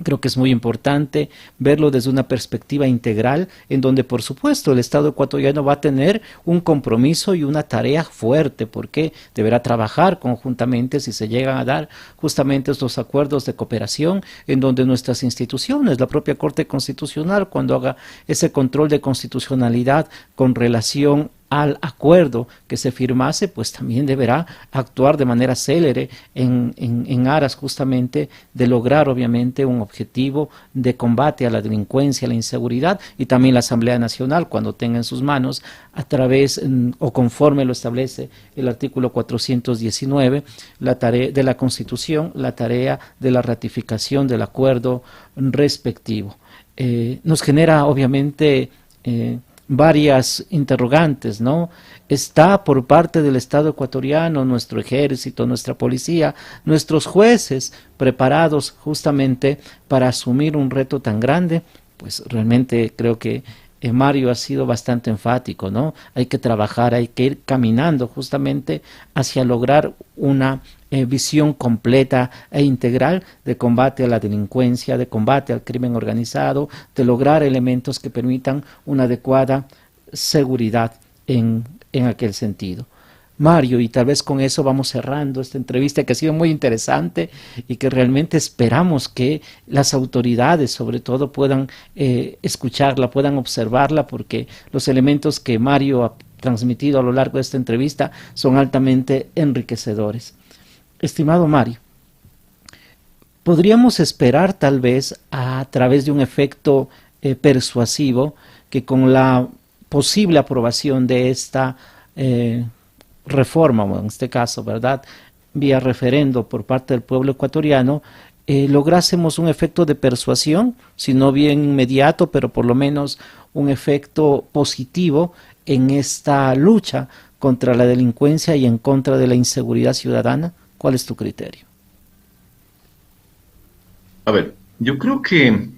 Creo que es muy importante verlo desde una perspectiva integral, en donde por supuesto el Estado ecuatoriano va a tener un compromiso y una tarea fuerte, porque deberá trabajar conjuntamente si se llegan a dar justamente estos acuerdos de cooperación, en donde nuestras instituciones, la propia Corte Constitucional, cuando haga ese control de constitucionalidad con relación al acuerdo que se firmase, pues también deberá actuar de manera célere en aras justamente de lograr obviamente un objetivo de combate a la delincuencia, a la inseguridad, y también la Asamblea Nacional, cuando tenga en sus manos, a través o conforme lo establece el artículo 419 la tarea de la Constitución, la tarea de la ratificación del acuerdo respectivo. Nos genera obviamente varias interrogantes, ¿no? Está por parte del Estado ecuatoriano, nuestro ejército, nuestra policía, nuestros jueces preparados justamente para asumir un reto tan grande. Pues realmente creo que Mario ha sido bastante enfático, ¿no? Hay que trabajar, hay que ir caminando justamente hacia lograr una visión completa e integral de combate a la delincuencia, de combate al crimen organizado, de lograr elementos que permitan una adecuada seguridad en aquel sentido. Mario, y tal vez con eso vamos cerrando esta entrevista que ha sido muy interesante y que realmente esperamos que las autoridades sobre todo puedan escucharla, puedan observarla, porque los elementos que Mario ha transmitido a lo largo de esta entrevista son altamente enriquecedores. Estimado Mario, podríamos esperar tal vez a través de un efecto persuasivo que con la posible aprobación de esta reforma, o en este caso, ¿verdad?, vía referendo por parte del pueblo ecuatoriano, lográsemos un efecto de persuasión, si no bien inmediato, pero por lo menos un efecto positivo en esta lucha contra la delincuencia y en contra de la inseguridad ciudadana. ¿Cuál es tu criterio? A ver, yo creo que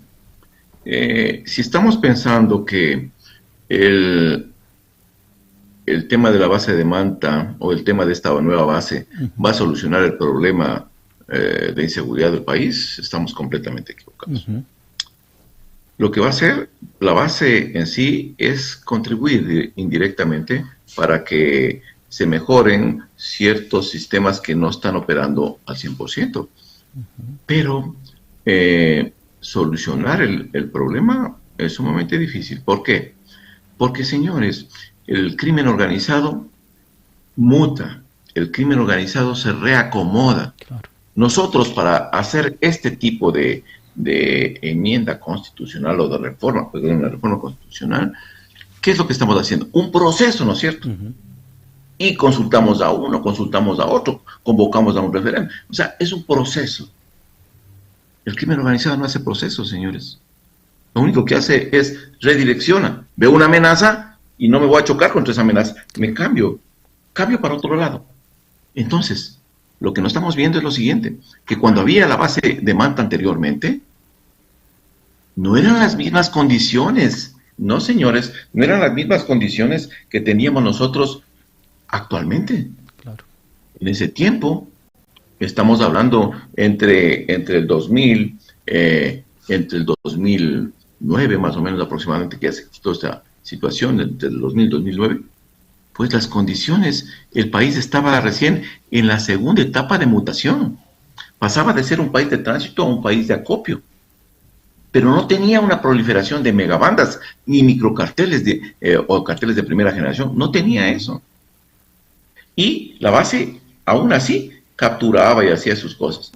si estamos pensando que el tema de la base de Manta o el tema de esta nueva base va a solucionar el problema de inseguridad del país, estamos completamente equivocados. Lo que va a hacer la base en sí es contribuir indirectamente para que se mejoren ciertos sistemas que no están operando al 100%. Pero solucionar el problema es sumamente difícil. ¿Por qué? Porque, señores, el crimen organizado muta, el crimen organizado se reacomoda. Claro. Nosotros, para hacer este tipo de enmienda constitucional o de reforma, perdón, una reforma constitucional, ¿qué es lo que estamos haciendo? Un proceso, ¿no es cierto? Y consultamos a uno, consultamos a otro, convocamos a un referéndum. O sea, es un proceso. El crimen organizado no hace procesos, señores. Lo único que hace es redirecciona. Veo una amenaza y no me voy a chocar contra esa amenaza. Me cambio para otro lado. Entonces, lo que no estamos viendo es lo siguiente, que cuando había la base de Manta anteriormente, no eran las mismas condiciones. No, señores, no eran las mismas condiciones que teníamos nosotros actualmente. Claro. En ese tiempo, estamos hablando entre el 2000, entre el 2009 más o menos aproximadamente, que ya se quitó esta situación, entre el 2000 y 2009, pues las condiciones, el país estaba recién en la segunda etapa de mutación. Pasaba de ser un país de tránsito a un país de acopio. Pero no tenía una proliferación de megabandas, ni microcarteles o carteles de primera generación. No tenía eso. Y la base, aún así, capturaba y hacía sus cosas.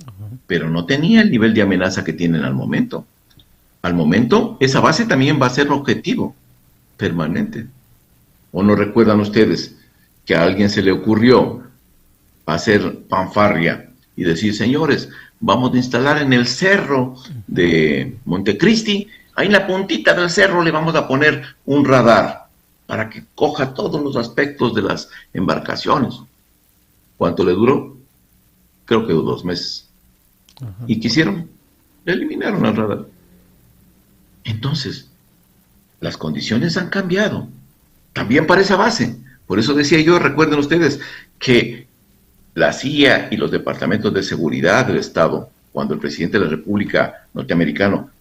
Pero no tenía el nivel de amenaza que tienen al momento. Al momento, esa base también va a ser objetivo permanente. ¿O no recuerdan ustedes que a alguien se le ocurrió hacer fanfarria y decir, señores, vamos a instalar en el cerro de Montecristi, ahí en la puntita del cerro le vamos a poner un radar para que coja todos los aspectos de las embarcaciones? ¿Cuánto le duró? Creo que 2 meses. ¿Y qué hicieron? Le eliminaron al radar. Entonces, las condiciones han cambiado. También para esa base. Por eso decía yo, recuerden ustedes, que la CIA y los departamentos de seguridad del Estado, cuando el presidente de la República norteamericano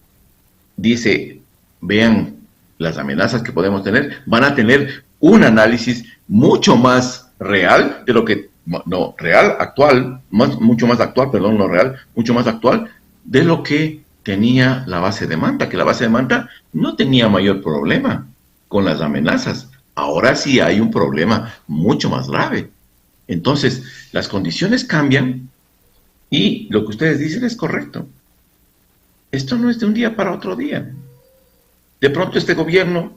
dice, vean las amenazas que podemos tener, van a tener un análisis mucho más real de lo que, no, real, actual, mucho más actual, perdón, no real, mucho más actual de lo que tenía la base de Manta, que la base de Manta no tenía mayor problema con las amenazas. Ahora sí hay un problema mucho más grave. Entonces, las condiciones cambian y lo que ustedes dicen es correcto. Esto no es de un día para otro día. De pronto este gobierno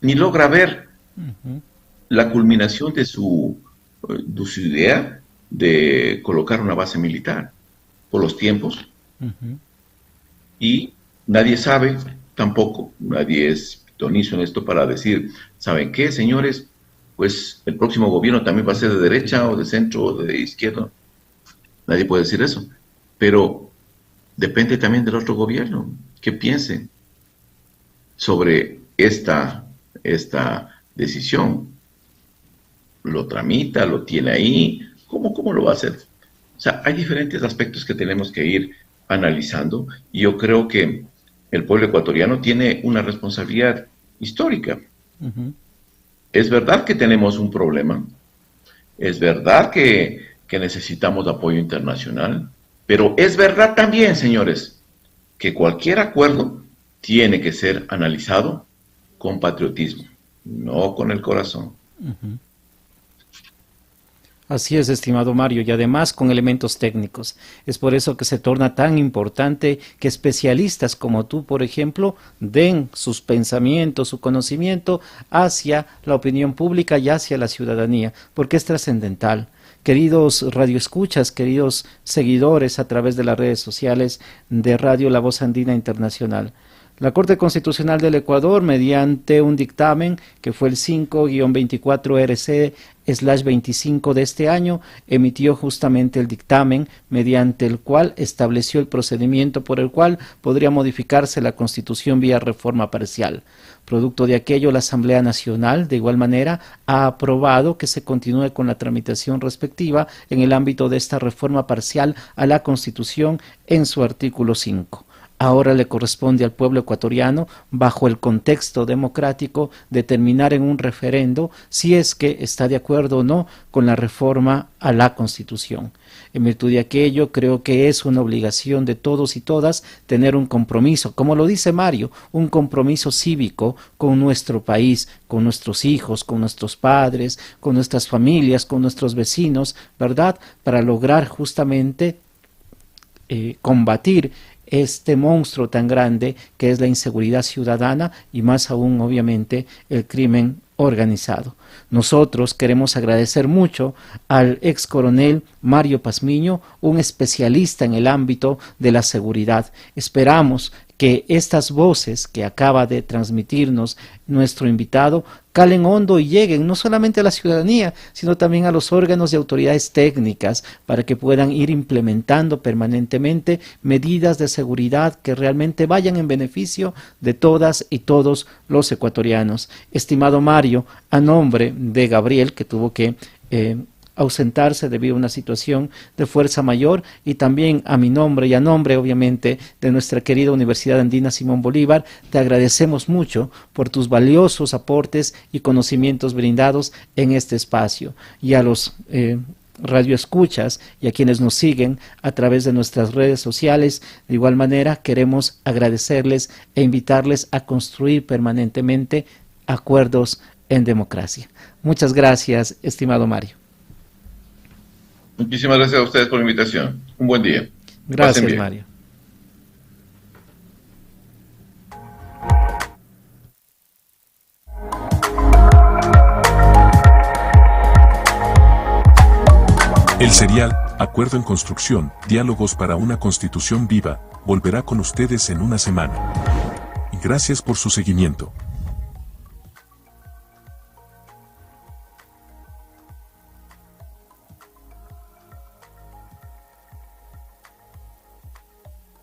ni logra ver la culminación de su idea de colocar una base militar por los tiempos. Y nadie sabe, tampoco, nadie es pitonizo en esto para decir, ¿saben qué, señores? Pues el próximo gobierno también va a ser de derecha o de centro o de izquierda. Nadie puede decir eso. Pero depende también del otro gobierno, que piense sobre esta decisión? ¿Lo tramita? ¿Lo tiene ahí? ¿Cómo lo va a hacer? O sea, hay diferentes aspectos que tenemos que ir analizando y yo creo que el pueblo ecuatoriano tiene una responsabilidad histórica. Es verdad que tenemos un problema, es verdad que necesitamos apoyo internacional, pero es verdad también, señores, que cualquier acuerdo tiene que ser analizado con patriotismo, no con el corazón. Así es, estimado Mario, y además con elementos técnicos. Es por eso que se torna tan importante que especialistas como tú, por ejemplo, den sus pensamientos, su conocimiento hacia la opinión pública y hacia la ciudadanía, porque es trascendental. Queridos radioescuchas, queridos seguidores a través de las redes sociales de Radio La Voz Andina Internacional, la Corte Constitucional del Ecuador, mediante un dictamen que fue el 5-24-RC/25 de este año, emitió justamente el dictamen mediante el cual estableció el procedimiento por el cual podría modificarse la Constitución vía reforma parcial. Producto de aquello, la Asamblea Nacional, de igual manera, ha aprobado que se continúe con la tramitación respectiva en el ámbito de esta reforma parcial a la Constitución en su artículo 5. Ahora le corresponde al pueblo ecuatoriano, bajo el contexto democrático, determinar en un referendo si es que está de acuerdo o no con la reforma a la Constitución. En virtud de aquello, creo que es una obligación de todos y todas tener un compromiso, como lo dice Mario, un compromiso cívico con nuestro país, con nuestros hijos, con nuestros padres, con nuestras familias, con nuestros vecinos, ¿verdad? Para lograr justamente combatir este monstruo tan grande que es la inseguridad ciudadana y más aún obviamente el crimen organizado. Nosotros queremos agradecer mucho al ex coronel Mario Pazmiño, un especialista en el ámbito de la seguridad. Esperamos que estas voces que acaba de transmitirnos nuestro invitado calen hondo y lleguen no solamente a la ciudadanía, sino también a los órganos y autoridades técnicas para que puedan ir implementando permanentemente medidas de seguridad que realmente vayan en beneficio de todas y todos los ecuatorianos. Estimado Mario, a nombre de Gabriel, que tuvo que ausentarse debido a una situación de fuerza mayor, y también a mi nombre y a nombre obviamente de nuestra querida Universidad Andina Simón Bolívar, te agradecemos mucho por tus valiosos aportes y conocimientos brindados en este espacio, y a los radioescuchas y a quienes nos siguen a través de nuestras redes sociales. De igual manera queremos agradecerles e invitarles a construir permanentemente acuerdos en democracia. Muchas gracias, estimado Mario. Muchísimas gracias a ustedes por la invitación. Un buen día. Gracias, Mario. El serial Acuerdo en Construcción, Diálogos para una Constitución Viva, volverá con ustedes en una semana. Gracias por su seguimiento.